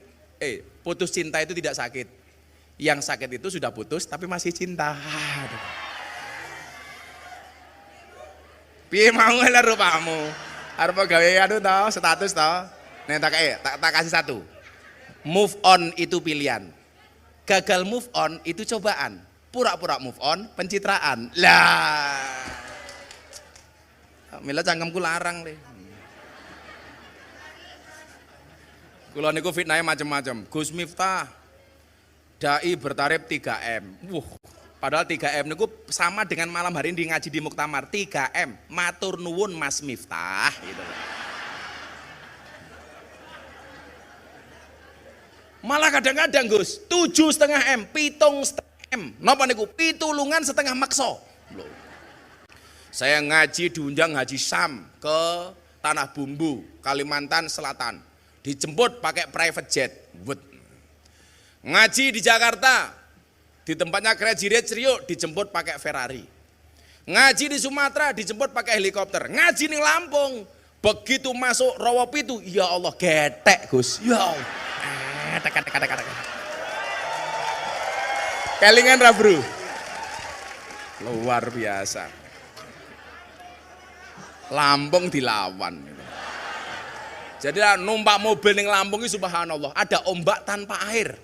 Putus cinta itu tidak sakit. Yang sakit itu sudah putus tapi masih cinta. Aduh. Piye mau lah rupamu? Arep gawe anu to, status to. Nek tak kasih satu. Move on itu pilihan. Gagal move on itu cobaan. Pura-pura move on pencitraan. Lah. Mila cangkemku larang deh. Kula niku fitnahe macam-macam. Gus Miftah dai bertarif 3M. Padahal 3M niku sama dengan malam hari ini ngaji di Muktamar. 3M, matur nuwun Mas Miftah gitu. Malah kadang-kadang Gus, 7,5M, 7,5M. Napa niku? Pitulungan setengah makso. Saya ngaji diundang Haji Sam ke Tanah Bumbu, Kalimantan Selatan. Dijemput pakai private jet. Ngaji di Jakarta, di tempatnya Crazy Rich Rio dijemput pakai Ferrari. Ngaji di Sumatera dijemput pakai helikopter. Ngaji di Lampung, begitu masuk Rawapitu, ya Allah getek Gus. Ya Allah. Tekan. Kelingan ra bro. Luar biasa. Lampung dilawan. Jadi numpak mobil ning Lampung iki subhanallah, ada ombak tanpa air.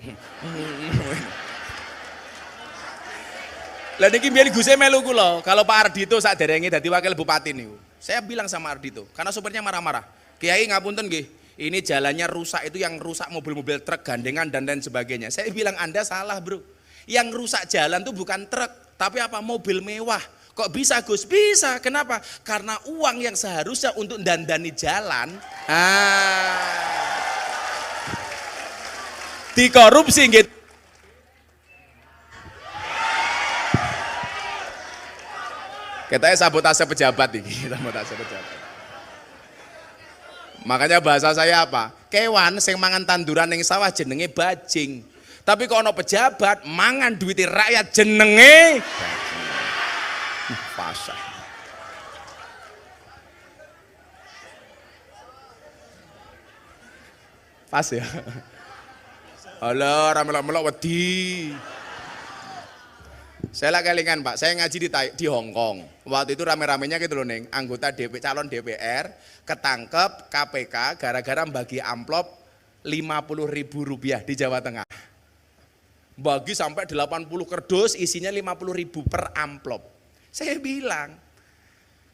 Lah niki biyen Guse melu kula, kalau Pak Ardito saderenge dadi wakil bupati niku. Saya bilang sama Ardito, karena supirnya marah-marah. Kiai ngapunten nggih, ini jalannya rusak, itu yang rusak mobil-mobil truk gandengan dan lain sebagainya. Saya bilang Anda salah bro, yang rusak jalan itu bukan truk, tapi apa? Mobil mewah. Kok bisa Gus? Bisa, kenapa? Karena uang yang seharusnya untuk dandani jalan, dikorupsi gitu. Katanya sabotase pejabat ini, sabotase pejabat. Makanya bahasa saya apa? Kewan sing mangan tanduran ning sawah jenenge bajing. Tapi kok ono pejabat mangan duwite rakyat jenenge pasah. Pas ya. Alah, ramelok-melok wedi. Saya lagi kelingan Pak, saya ngaji di Hong Kong. Waktu itu rame-ramenya gitu loh Neng, anggota calon DPR ketangkep KPK gara-gara bagi amplop Rp50.000 di Jawa Tengah. Bagi sampai 80 kardus isinya 50.000 per amplop. Saya bilang,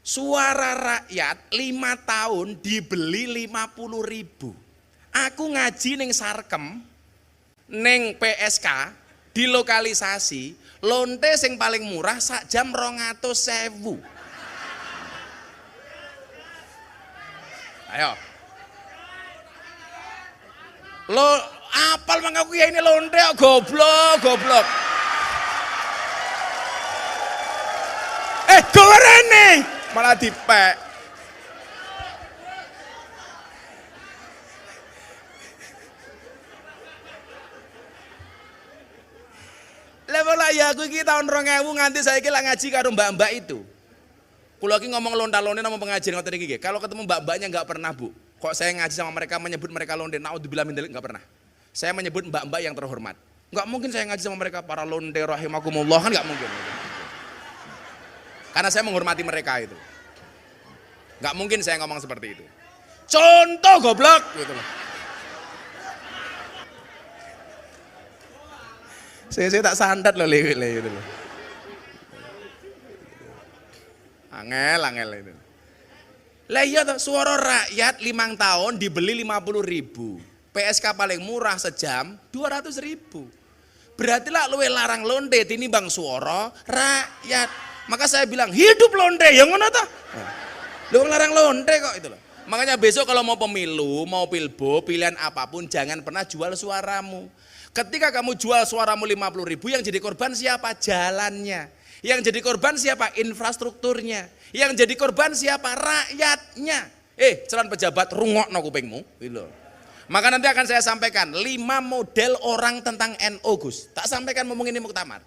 suara rakyat 5 tahun dibeli 50.000. Aku ngaji ning Sarkem, ning PSK, di lokalisasi, lonte sing paling murah sak jam 200.000. Ayo. Lo apal mengaku ya ini lonte goblok. Gorene malah dipek. Level ya aku iki tahun 2000 nganti saiki lak ngaji karo mbak-mbak itu. Kulo iki ngomong lonta-lonte nama pengajian ngoten iki. Kalau ketemu mbak-mbaknya enggak pernah, Bu. Kok saya ngaji sama mereka menyebut mereka lonte, naudzubillah min dzalik, enggak pernah. Saya menyebut mbak-mbak yang terhormat. Enggak mungkin saya ngaji sama mereka para lonte rahimakumullah, kan enggak mungkin. Karena saya menghormati mereka itu. Enggak mungkin saya ngomong seperti itu. Contoh goblok gitu loh. Saya tak sandat loh gitu loh. Angel itu. Lah iya toh, suara rakyat 5 tahun dibeli 50.000. PSK paling murah sejam 200.000. Berarti lah luwe larang lonte tinimbang suara rakyat. Maka saya bilang hidup lonte, yang ngono toh. Lu larang lonte kok itu loh. Makanya besok kalau mau pemilu, mau pilbo, pilihan apapun jangan pernah jual suaramu. Ketika kamu jual suaramu 50.000, yang jadi korban siapa? Jalannya. Yang jadi korban siapa? Infrastrukturnya. Yang jadi korban siapa? Rakyatnya. Calon pejabat, rungokno kupingmu gitu. Maka nanti akan saya sampaikan 5 model orang tentang NU, Gus. Tak sampaikan ngomong ini muktamar.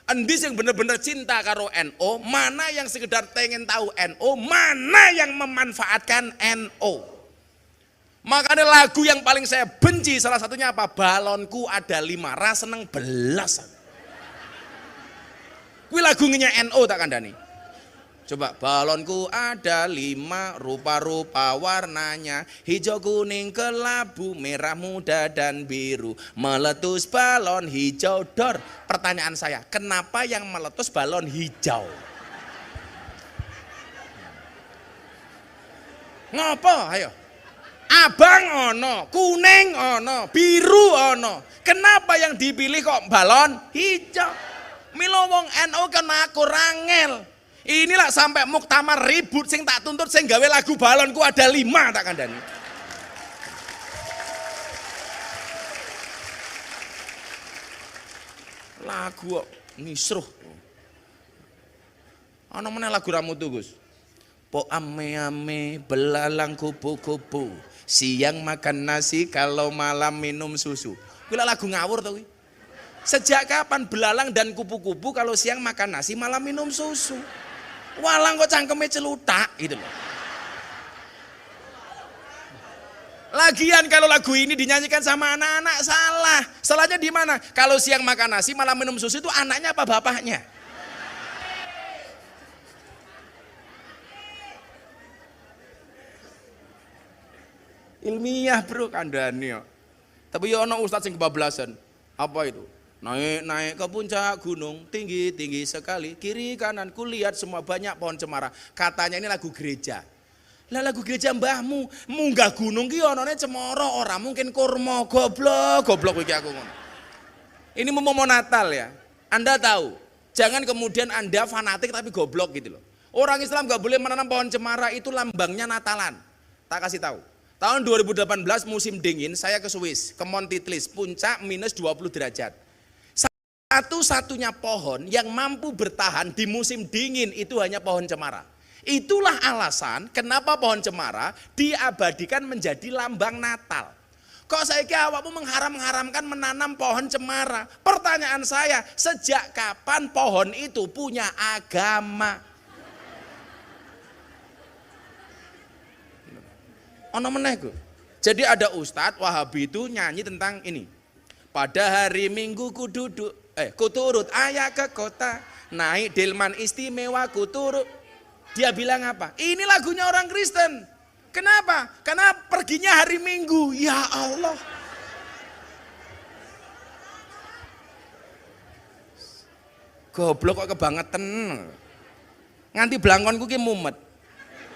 Endi yang benar-benar cinta karo NU, mana yang sekedar pengen tahu NU, mana yang memanfaatkan NU. Makanya lagu yang paling saya benci salah satunya apa? Balonku ada 5, ras seneng belas. Kuwi lagunya NU tak kandani. Coba, balonku ada 5, rupa-rupa warnanya, hijau, kuning, kelabu, merah muda dan biru. Meletus balon hijau dor. Pertanyaan saya, kenapa yang meletus balon hijau? Ngopo? Ayo. Abang ono, kuning ono, biru ono. Kenapa yang dipilih kok balon hijau? Milo wong NU kena aku rangel. Inilah sampai muktamar ribut sing tak tuntut sing gawe lagu balonku ada 5 tak kandani. Lagu kok ngisruh. Ana meneh lagu ramu tuh, Gus. Po ame-ame belalang kupu-kupu, siang makan nasi kalau malam minum susu. Kuwi lagu ngawur to kuwi. Sejak kapan belalang dan kupu-kupu kalau siang makan nasi malam minum susu? Walang kok cangkeme celutak gitu loh. Lagian kalau lagu ini dinyanyikan sama anak-anak salah. Salahnya di mana? Kalau siang makan nasi malam minum susu itu anaknya apa bapaknya? Ilmiah bro kandani. Tapi ya ono ustadz sing kebablasan. Apa itu? Naik ke puncak gunung, tinggi sekali, kiri kanan kulihat semua banyak pohon cemara. Katanya ini lagu gereja. Lah lagu gereja mbahmu, munggah gunung ki onone cemara, ora mungkin kurma, goblok iki aku ngono. Ini mau Natal ya. Anda tahu, jangan kemudian Anda fanatik tapi goblok gitu loh. Orang Islam gak boleh menanam pohon cemara, itu lambangnya Natalan. Tak kasih tahu. Tahun 2018 musim dingin saya ke Swiss, ke Monti Tlis, puncak minus 20 derajat. Satu-satunya pohon yang mampu bertahan di musim dingin itu hanya pohon cemara. Itulah alasan kenapa pohon cemara diabadikan menjadi lambang Natal. Kok saiki awakmu mengharamkan menanam pohon cemara? Pertanyaan saya, sejak kapan pohon itu punya agama? Ono meneh, jadi ada ustadz Wahabi itu nyanyi tentang ini. Pada hari Minggu ku turut ayah ke kota, naik delman istimewa ku turut. Dia bilang apa? Ini lagunya orang Kristen. Kenapa? Karena perginya hari Minggu. Ya Allah. Goblok kok kebangetan. Nganti blangkonku ki mumet.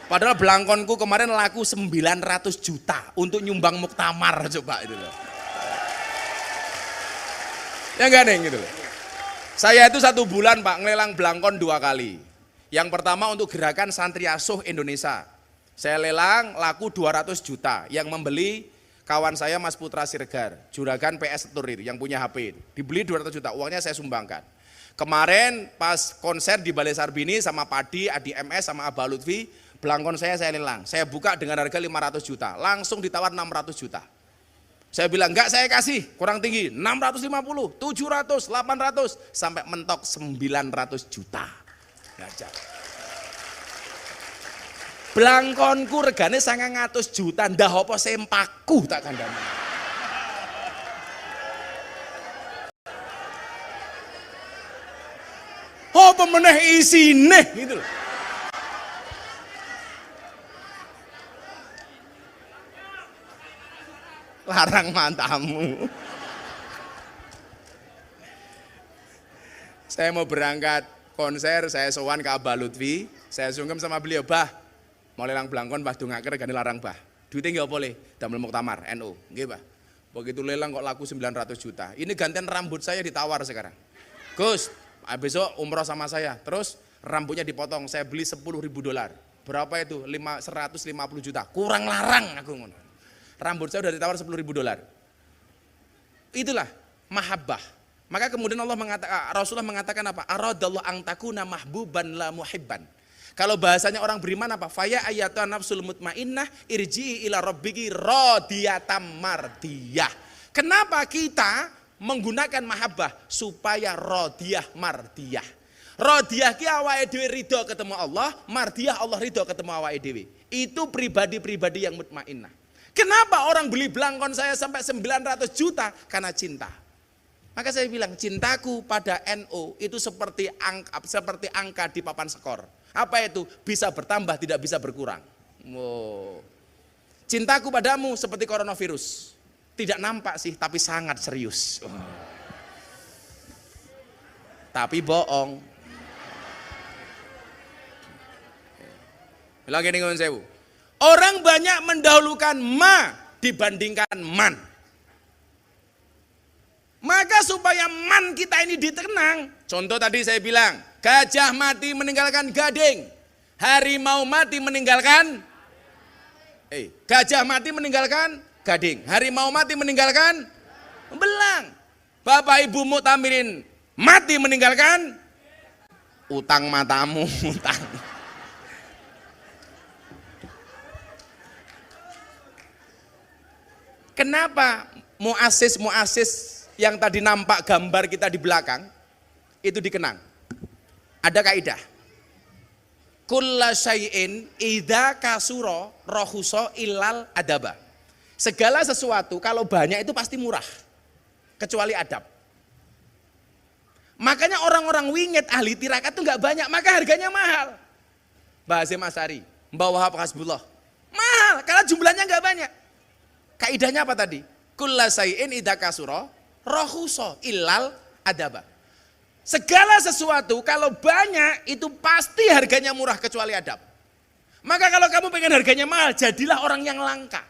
Padahal blangkonku kemarin laku 900 juta untuk nyumbang muktamar, coba itu loh. Ya enggak nih gitu loh. Saya itu 1 bulan Pak ngelelang blangkon 2 kali. Yang pertama untuk gerakan santri asuh Indonesia. Saya lelang laku 200 juta. Yang membeli kawan saya Mas Putra Siregar, juragan PS Turir yang punya HP. Dibeli 200 juta, uangnya saya sumbangkan. Kemarin pas konser di Balai Sarbini sama Padi, Adi MS sama Abah Lutfi, blangkon saya lelang. Saya buka dengan harga 500 juta, langsung ditawar 600 juta. Saya bilang enggak, saya kasih, kurang tinggi, 650, 700, 800, sampai mentok 900 juta. Ngajar. Blangkonku regane 900 juta, ndah apa sempaku tak kandhani. Oh pemeneh isine gitu loh. Larang mantamu. Saya mau berangkat konser, saya sowan ke Abah Lutfi, saya sungkem sama beliau, Bah, mau lelang blangkon, Bah, dongake regane larang, Bah. Duitnya nggak boleh, damel muktamar, NU, nggih, Bah. Begitu lelang kok laku 900 juta. Ini gantian rambut saya ditawar sekarang. Gus, besok umroh sama saya, terus rambutnya dipotong, saya beli $10.000. Berapa itu? 150 juta. Kurang larang aku ngono. Rambut saya udah ditawar $10.000. Itulah mahabbah. Maka kemudian Rasulullah mengatakan apa? Aradallahu an takuna mahbuban la muhibban. Kalau bahasanya orang beriman apa? Faya ayatan nafsul mutmainnah irji'i ila rabbiki radiyatan mardiyah. Kenapa kita menggunakan mahabbah? Supaya radiyah mardiyah. Radiyah ki awake dhewe ridho ketemu Allah, mardiyah Allah ridho ketemu awake dhewe. Itu pribadi-pribadi yang mutmainnah. Kenapa orang beli blangkon saya sampai 900 juta? Karena cinta. Maka saya bilang cintaku pada NU itu seperti angka di papan skor. Apa itu? Bisa bertambah, tidak bisa berkurang. Wow. Cintaku padamu seperti coronavirus. Tidak nampak sih, tapi sangat serius. Tapi bohong. Bilang gini ngomong sewu. Orang banyak mendahulukan ma dibandingkan man. Maka supaya man kita ini ditenang. Contoh tadi saya bilang, gajah mati meninggalkan gading. Harimau mati meninggalkan gajah mati meninggalkan gading. Harimau mati meninggalkan belang. Bapak Ibu muktamirin mati meninggalkan utang matamu, utang. Kenapa muassis yang tadi nampak gambar kita di belakang itu dikenang? Ada kaidah. Kulla syai'in idza kasura rahusa illal adaba. Segala sesuatu kalau banyak itu pasti murah, kecuali adab. Makanya orang-orang wingit ahli tirakat itu enggak banyak, maka harganya mahal. Bahasa Masari, Mbah Wahab Hasbullah. Mahal karena jumlahnya enggak banyak. Kaidahnya apa tadi? Kulla syai'in idza kasura rahusa illal adaba. Segala sesuatu kalau banyak itu pasti harganya murah kecuali adab. Maka kalau kamu pengen harganya mahal, jadilah orang yang langka.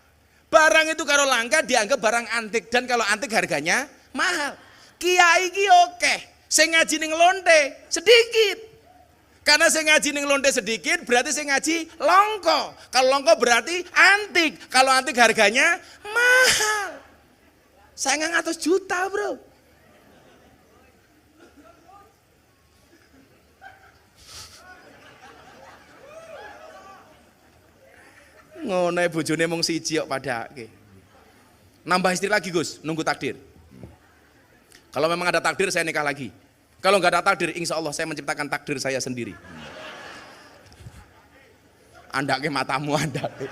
Barang itu kalau langka dianggap barang antik, dan kalau antik harganya mahal. Kiai ki oke, sing ngaji ning lonte sedikit. Karena sing ngaji ning lonte sedikit berarti sing ngaji longko. Kalau longko berarti antik. Kalau antik harganya mahal. 900 juta, Bro. Ngono bojone mung siji kok padake. Nambah istri lagi, Gus, nunggu takdir. Kalau memang ada takdir saya nikah lagi. Kalau nggak ada takdir, insya Allah saya menciptakan takdir saya sendiri. Andake matamu, andake.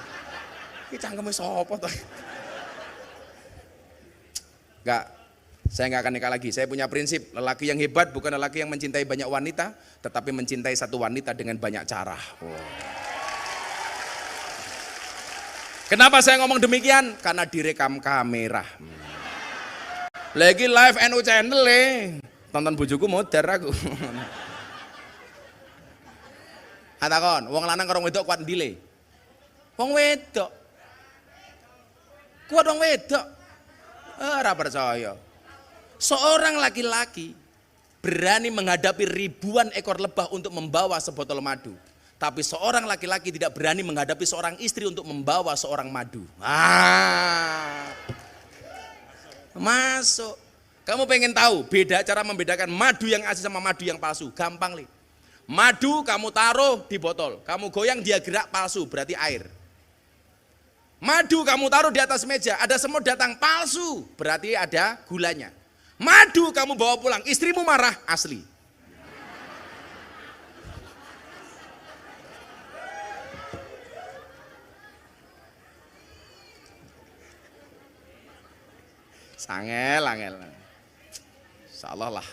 Ini cangkeme sopo toh? Enggak, saya nggak akan nikah lagi. Saya punya prinsip, lelaki yang hebat bukan lelaki yang mencintai banyak wanita, tetapi mencintai satu wanita dengan banyak cara. Wow. Kenapa saya ngomong demikian? Karena direkam kamera. Lagi live NU channel tonton bojoku modar aku. Atakon, wong lanang karo wedok kuat ndile. Wong wedok. Kuat wong wedok. Ora percaya. Seorang laki-laki berani menghadapi ribuan ekor lebah untuk membawa sebotol madu. Tapi seorang laki-laki tidak berani menghadapi seorang istri untuk membawa seorang madu. Masuk. Kamu pengen tahu beda cara membedakan madu yang asli sama madu yang palsu? Gampang li. Madu kamu taruh di botol, kamu goyang dia gerak, palsu, berarti air. Madu kamu taruh di atas meja, ada semut datang, palsu, berarti ada gulanya. Madu kamu bawa pulang, istrimu marah, asli. Angel. Insyaallah lah,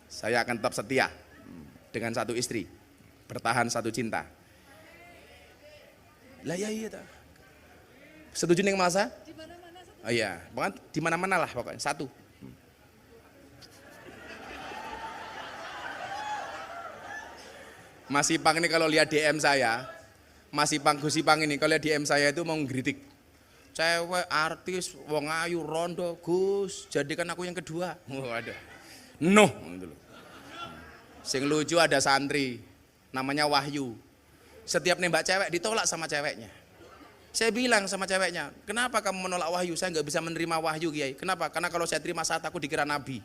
saya akan tetap setia dengan satu istri, bertahan satu cinta. Lah ya iya ta. Setuju ning masa? Di mana-mana. Oh iya, bukan di mana-mana lah pokoknya satu. Mas Ipang ini kalau lihat DM saya, Mas Ipang, Gus Ipang ini kalau lihat DM saya itu mau ngeritik. Cewek artis, wong ayu, rondo, Gus, jadikan aku yang kedua. Waduh. Noh, gitu loh. Sing lucu ada santri, namanya Wahyu. Setiap nembak cewek ditolak sama ceweknya. Saya bilang sama ceweknya, kenapa kamu menolak Wahyu? Saya nggak bisa menerima Wahyu, Kiai. Kenapa? Karena kalau saya terima saat aku dikira nabi.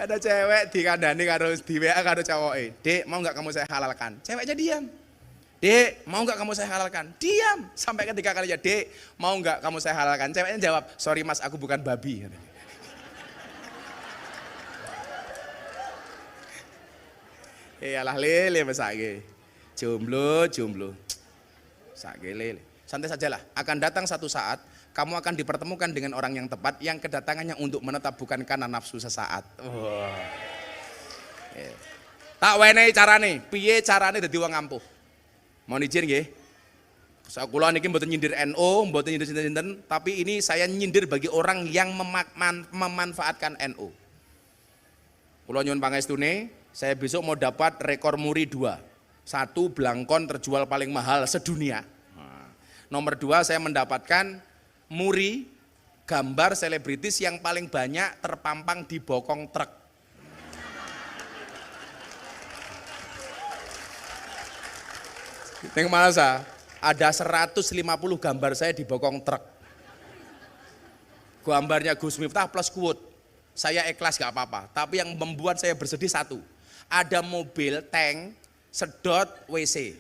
Ada cewek dikandani karo di WA karo cowoke. Dek, mau nggak kamu saya halalkan? Ceweknya diam. Dek, mau nggak kamu saya halalkan? Diam. Sampai ketiga kali ya, Dek, mau nggak kamu saya halalkan? Ceweknya jawab, sorry mas, aku bukan babi. Iyalah lele mesake. Jomblo. Sake lele. Santai sajalah, akan datang satu saat kamu akan dipertemukan dengan orang yang tepat yang kedatangannya untuk menetap bukan karena nafsu sesaat. Tak wenehi carane, piye carane dadi wong ampuh? Mohon izin nggih. Kula niki mboten nyindir NU, mboten nyindir sinten, tapi ini saya nyindir bagi orang yang memanfaatkan NU. Kula nyuwun pangestune, saya besok mau dapat rekor muri 2. 1 blangkon terjual paling mahal sedunia. Nomor 2 saya mendapatkan muri gambar selebritis yang paling banyak terpampang di bokong truk. Neng Malasa ada 150 gambar saya di bokong truk. Gambarnya Gus Miftah plus quote. Saya ikhlas gak apa-apa, tapi yang membuat saya bersedih satu. Ada mobil tank sedot WC.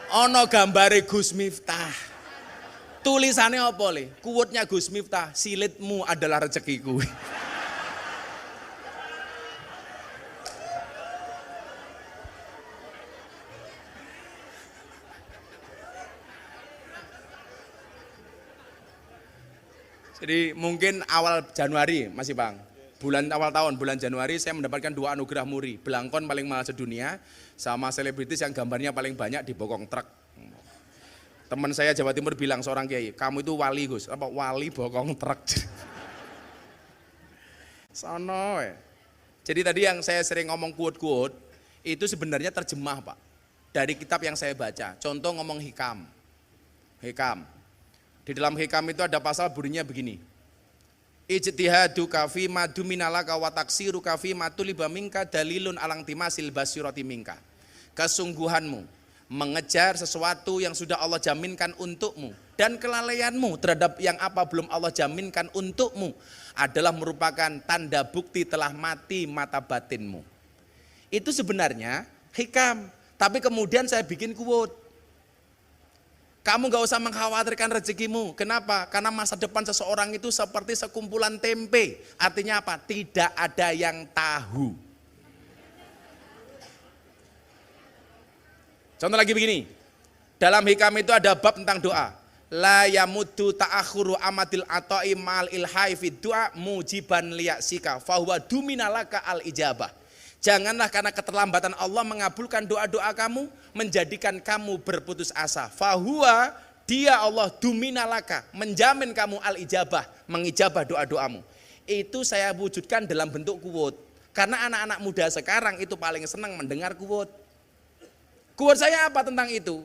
Ono gambare Gus Miftah. Tulisannya apa le? Quote-nya Gus Miftah, silitmu adalah rezekiku. Jadi mungkin awal Januari Mas Bang. Awal tahun, bulan Januari saya mendapatkan 2 anugerah muri, belangkon paling mahal sedunia, sama selebritis yang gambarnya paling banyak di bokong truk. Teman saya Jawa Timur bilang seorang kiai, kamu itu wali Gus, apa wali bokong truk. Sono. Jadi tadi yang saya sering ngomong quote-quote, itu sebenarnya terjemah Pak, dari kitab yang saya baca. Contoh ngomong hikam. Di dalam hikam itu ada pasal bunyinya begini. Ijtihadu kafi madu minalaka wa taksiru kafi matuliba minka dalilun alang timasil basiroti minka. Kesungguhanmu mengejar sesuatu yang sudah Allah jaminkan untukmu dan kelalaianmu terhadap yang apa belum Allah jaminkan untukmu adalah merupakan tanda bukti telah mati mata batinmu. Itu sebenarnya hikam, tapi kemudian saya bikin quote. Kamu gak usah mengkhawatirkan rezekimu. Kenapa? Karena masa depan seseorang itu seperti sekumpulan tempe. Artinya apa? Tidak ada yang tahu. Contoh lagi begini. Dalam hikam itu ada bab tentang doa. la yamuddu ta'akhuru amatil ata'i ma'al ilhai fid du'a mujiban liyasika fahuwa duminalaka al ijabah. Janganlah karena keterlambatan Allah mengabulkan doa-doa kamu menjadikan kamu berputus asa. Fahuwa, dia Allah duminalaka, menjamin kamu al ijabah, mengijabah doa-doamu. Itu saya wujudkan dalam bentuk quote. Karena anak-anak muda sekarang itu paling senang mendengar quote. Quote saya apa tentang itu?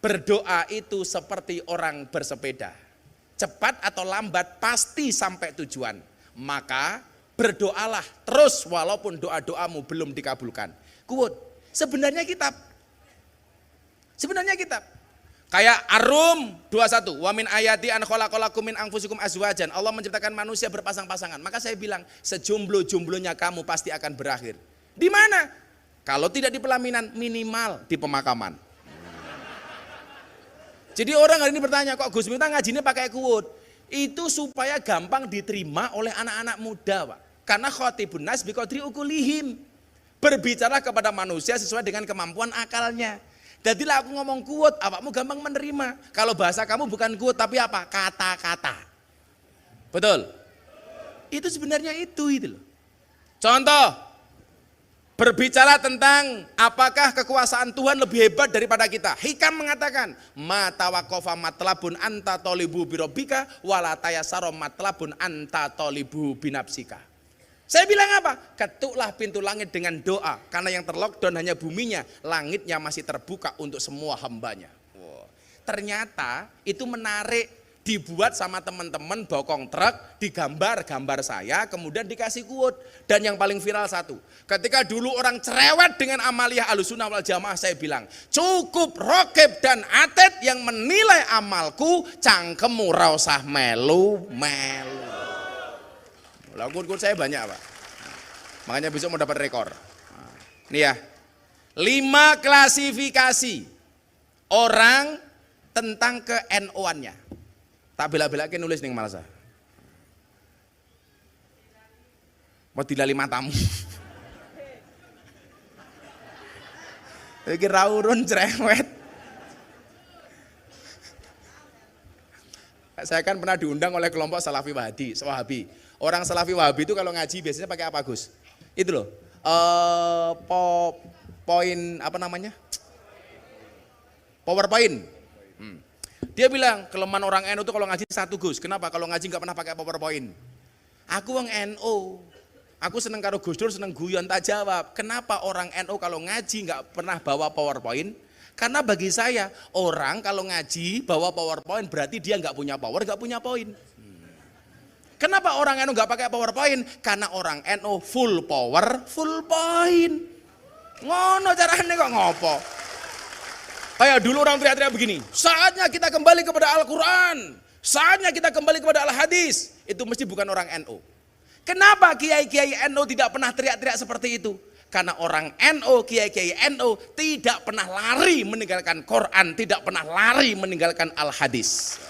Berdoa itu seperti orang bersepeda. Cepat atau lambat pasti sampai tujuan. Maka berdoalah terus walaupun doa-doamu belum dikabulkan. Quote, sebenarnya kitab. Kayak Ar-Rum 21, wa min ayati an khalaqalakum min anfusikum azwajan. Allah menciptakan manusia berpasang-pasangan. Maka saya bilang, sejomblo-jomblonya kamu pasti akan berakhir. Di mana? Kalau tidak di pelaminan, minimal di pemakaman. Jadi orang hari ini bertanya, kok Gus Miftah ngajinya pakai quote? Itu supaya gampang diterima oleh anak-anak muda, Pak. Karena khotibun nas biqadri ukulihim. Berbicara kepada manusia sesuai dengan kemampuan akalnya. Jadi lah aku ngomong quote, awakmu gampang menerima. Kalau bahasa kamu bukan quote tapi apa? Kata-kata. Betul? Itu sebenarnya itu loh. Contoh, berbicara tentang apakah kekuasaan Tuhan lebih hebat daripada kita. Hikam mengatakan, ma tawaqqafa matlabun anta tolibu birobika wala tayassara matlabun anta tolibu binafsika. Saya bilang apa? Ketuklah pintu langit dengan doa. Karena yang terlockdown hanya buminya, langitnya masih terbuka untuk semua hambanya. Wow. Ternyata itu menarik, dibuat sama teman-teman bokong truk, digambar saya, kemudian dikasih quote. Dan yang paling viral satu, ketika dulu orang cerewet dengan amaliyah Ahlussunnah wal Jamaah, saya bilang, cukup Rokib dan Atet yang menilai amalku, cangkemmu ra usah melu-melu. Quote saya banyak, Pak. Makanya besok mau dapat rekor. Nih ya, 5 klasifikasi orang tentang ke-NO-annya. Tak bela-belakin nulis ning malasa. Mau dilali matamu. Iki ra urun cerewet. Saya kan pernah diundang oleh kelompok Salafi Wahabi. Orang Salafi Wahabi itu kalau ngaji biasanya pakai apa, Gus? Itu loh. Poin apa namanya? PowerPoint. Dia bilang kelemahan orang NU itu kalau ngaji satu, Gus. Kenapa? Kalau ngaji nggak pernah pakai PowerPoint. Aku orang NU. Aku seneng karo Gus Dur, seneng guyon, tak jawab. Kenapa orang NU kalau ngaji nggak pernah bawa PowerPoint? Karena bagi saya orang kalau ngaji bawa PowerPoint berarti dia nggak punya power, nggak punya poin. Kenapa orang NU nggak pakai PowerPoint? Karena orang NU full power, full point. Ngono caranya kok ngopo? Kayak dulu orang teriak-teriak begini, saatnya kita kembali kepada Al-Quran, saatnya kita kembali kepada Al-Hadis. Itu mesti bukan orang NU. Kenapa kiai-kiai NU tidak pernah teriak-teriak seperti itu? Karena orang NU, kiai-kiai NU tidak pernah lari meninggalkan Quran, tidak pernah lari meninggalkan Al-Hadis.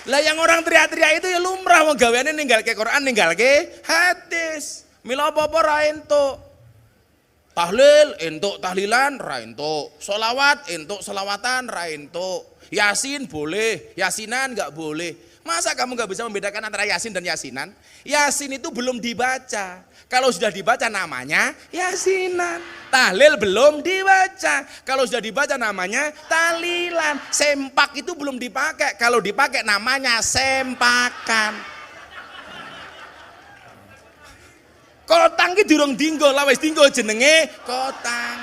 Lah yang orang teriak-teriak itu ya lumrah, wong gaweane ninggalke Quran, ninggalke hadis. Mila apa-apa ra entuk. Tahlil entuk tahlilan, ra entuk. Sholawat entuk sholawatan, ra entuk. Yasin boleh, yasinan enggak boleh. Masa kamu enggak bisa membedakan antara yasin dan yasinan? Yasin itu belum dibaca. Kalau sudah dibaca namanya yasinan. Tahlil belum dibaca. Kalau sudah dibaca namanya tahlilan. Sempak itu belum dipakai. Kalau dipakai namanya sempakan. Kotang ki durung dinggo, lah wis dinggo jenenge kotang.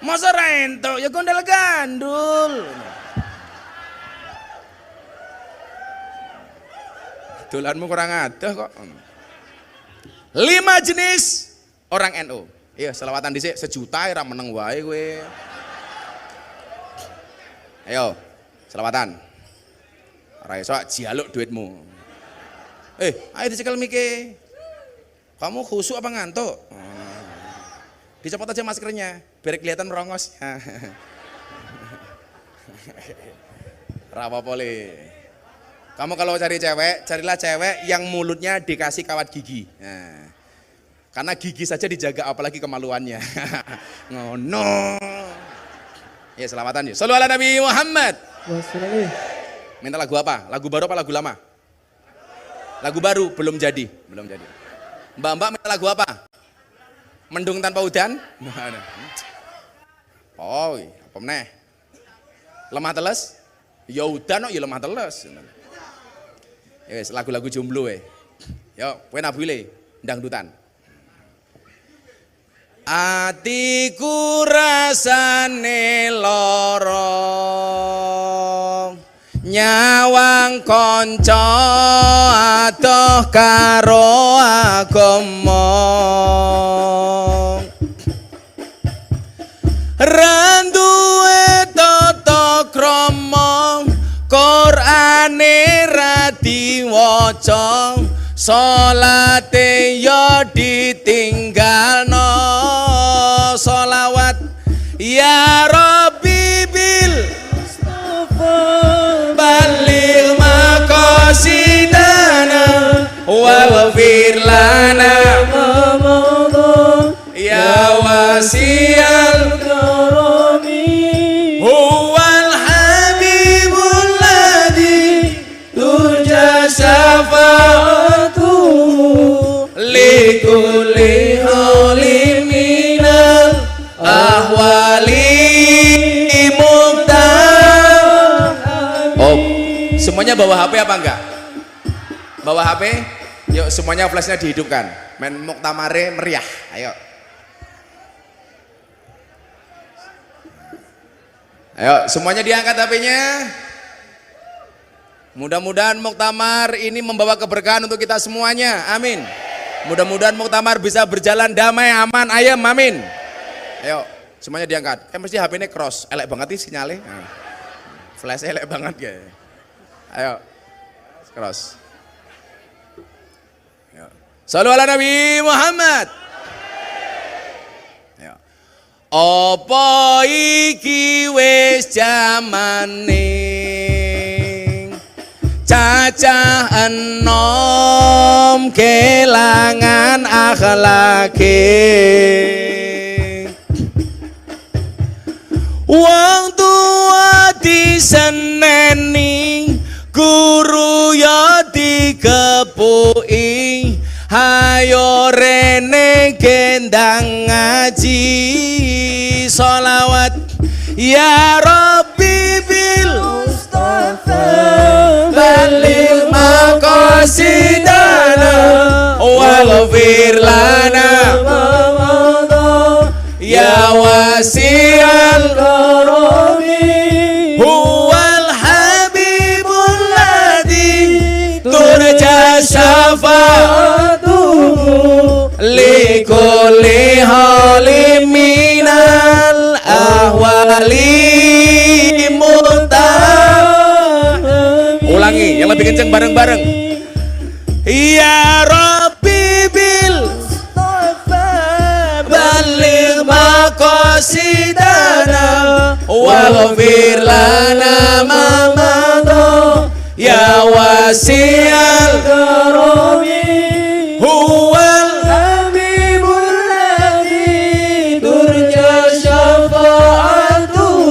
Masa ra entuk ya gondel gandul. Dolanmu kurang ada kok. 5 jenis orang NU. Iya, selawatan dhisik sejuta ra meneng wae kowe. Ayo, selawatan. Ora iso jialuk duitmu. Ayo dicekel mike. Kamu khusyuk apa ngantuk? Dicopot aja maskernya, biar kelihatan merongos. Rapopole. Kamu kalau cari cewek, carilah cewek yang mulutnya dikasih kawat gigi. Nah, karena gigi saja dijaga, apalagi kemaluannya. Ngono. Ya selamatan ya. Shallu ala Nabi Muhammad. Wassalamualaikum. Minta lagu apa? Lagu baru apa lagu lama? Lagu baru belum jadi, belum jadi. Mbak-mbak minta lagu apa? Mendung tanpa udan? Oh, apa meneh? Lemah teles? Ya udan kok ya lemah teles. Ya wis lagu-lagu jomblo we. Yo, kowe nabule dangdutan. Atiku rasane lara nyawang kanca adoh karo agama randuwe tata krama Qur'ane ra diwaca salate ya ditinggalno sholawat ya Rabbi bil baligh maqasidana waghfir lana ya wasi'al karami huwal habibul ladzi turja syafa'atuhu likulli halim minal ahwali semuanya bawa HP apa enggak? Bawa HP? Yuk semuanya flashnya dihidupkan. Men muktamare meriah. Ayo. Ayo semuanya diangkat HP-nya. Mudah-mudahan muktamar ini membawa keberkahan untuk kita semuanya. Amin. Mudah-mudahan muktamar bisa berjalan damai, aman, ayem. Amin. Ayo semuanya diangkat. Mesti HP-nya cross. Elek banget sih sinyalnya. Nah. Flash elek banget ya. Ayo, cross. Shallu ala Nabi Muhammad. Ayo. Apa iki wis jamane cacah enom kelangan akhlake wong tua diseneni guru ya dikepuki hayo rene gendang ngaji sholawat ya Rabbi bil Mustafa baligh maqasidana waghfir lana ya wasi'al karami huwal habibul ladzi turja syafa'atuhu likulli halim minal ahwali mutaham. Ulangi yang lebih kenceng bareng-bareng. Ya Rabbi bil baligh maqasidana waghfir lana ma madha ya wasi'al karami huwal habibul ladzi turja syafa'atuhu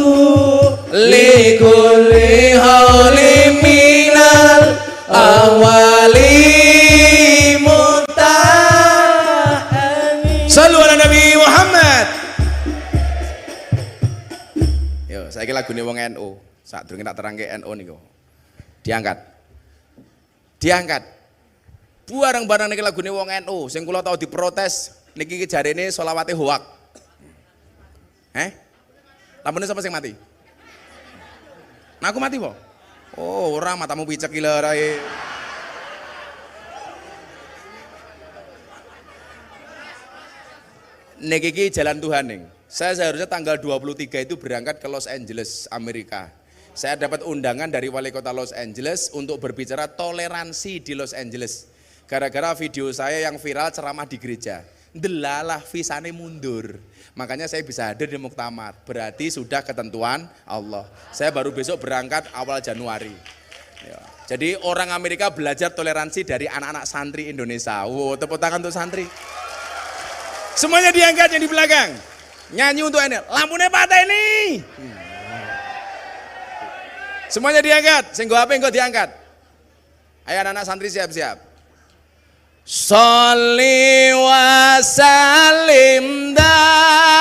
likulli halim minal ahwali Shallu ala Nabi Muhammad. Yo, saiki lagune wong NU. Sadurunge tak terangke NU niku. Diangkat. Diangkat. Bareng-bareng niki lagune wong NU sing kula tau diprotes niki jarene sholawate hoak. Lampune sapa sing mati? Nah, aku mati po? Oh, ora matamu picek iki lho rae. Niki jalan Tuhan ning. Saya seharusnya tanggal 23 itu berangkat ke Los Angeles, Amerika. Saya dapat undangan dari wali kota Los Angeles untuk berbicara toleransi di Los Angeles. Gara-gara video saya yang viral ceramah di gereja. Delalah visane mundur. Makanya saya bisa hadir di muktamar. Berarti sudah ketentuan Allah. Saya baru besok berangkat awal Januari. Ya. Jadi orang Amerika belajar toleransi dari anak-anak santri Indonesia. Wow, tepuk tangan untuk santri. Semuanya diangkat yang di belakang. Nyanyi untuk Enel. Lampunya patah ini. Semuanya diangkat. Sing nggo HP engko diangkat. Ayo anak-anak santri siap-siap. Sholli wa sallim daiman.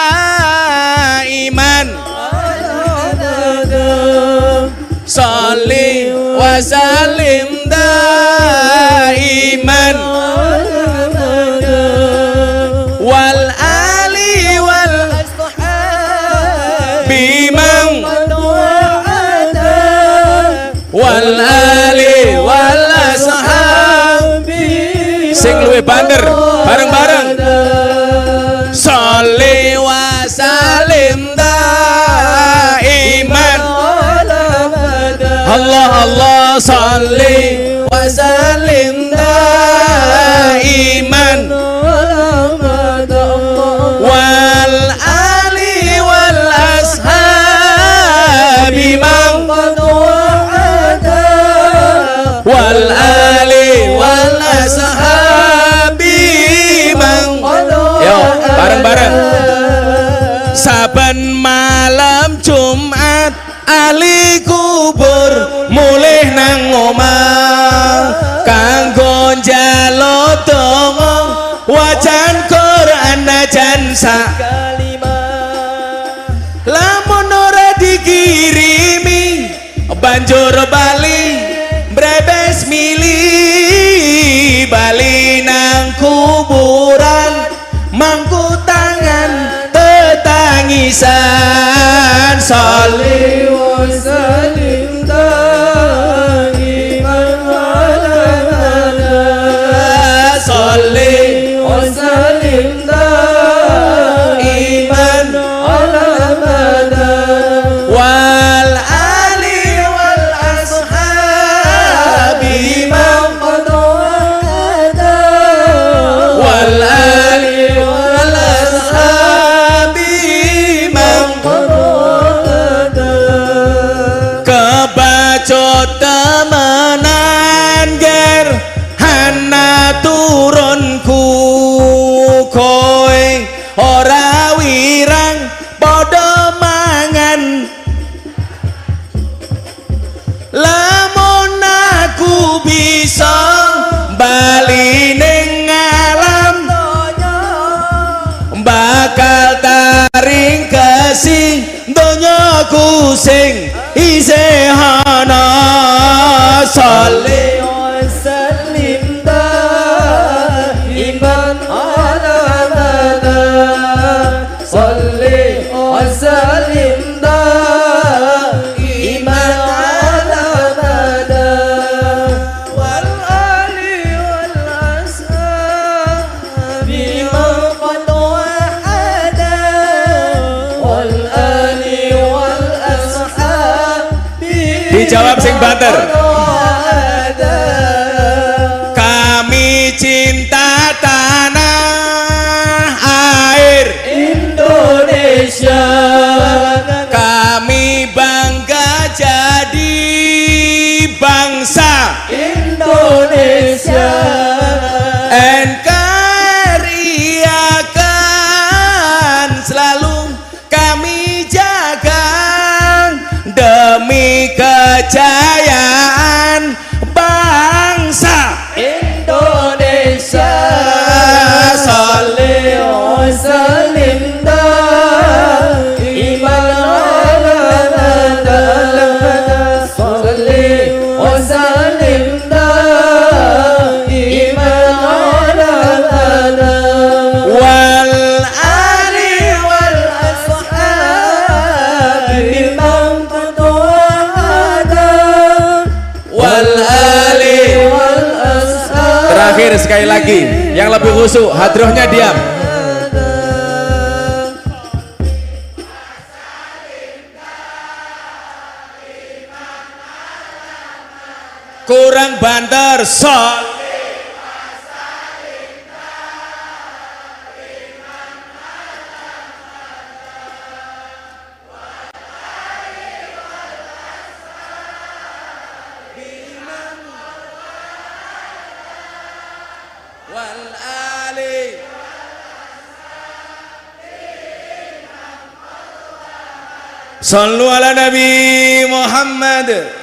Sholli wa sallim daiman. Wal ali wal bimang. Wal ali wal ashabi. Sing luwih banter bareng-bareng. Sholli wa sallim daiman. Allah Allah sholli wa sallim daiman. Wal ali wal ashabi man. Wal ali wal ashabi man. Yo bareng-bareng. Saben malam Jumat ahli kubur mulih nang omah kanggo njaluk donga wajan Quran najan sak kalimah. Lamun ora dikirimi banjur bali brebes mili bali nang kuburan mangku tangan tetangisan. Sholli wa sallim daiman ala sholli wa sallim daiman ala wal ali wal ashabi man wal ali wal ashabi man kebacut temenan ger hana turunku kowe ora wirang padha mangan. Lamun aku bisa bali ning alam bakal taring kasih donyaku sing isih ana. Sholli wa sallim daiman ala sholli wa sallim daiman ala wal ali wal ashabi man qad wahada wal ali wal ashabi. Dijawab sing banter. Kami cinta tanah air Indonesia. Kami bangga jadi bangsa Indonesia. NKRI akan selalu kami jaga demi kejayaan bangsa Indonesia. Sholli wa sallim daiman ala sholli wa sallim daiman ala wal ali wal ashabi man qad wahada wal ali wal ashabi. Terakhir sekali lagi yang lebih khusyuk hadrohnya diam. Kurang banter. Sholli wal ali. Sallu ala Nabi Muhammad.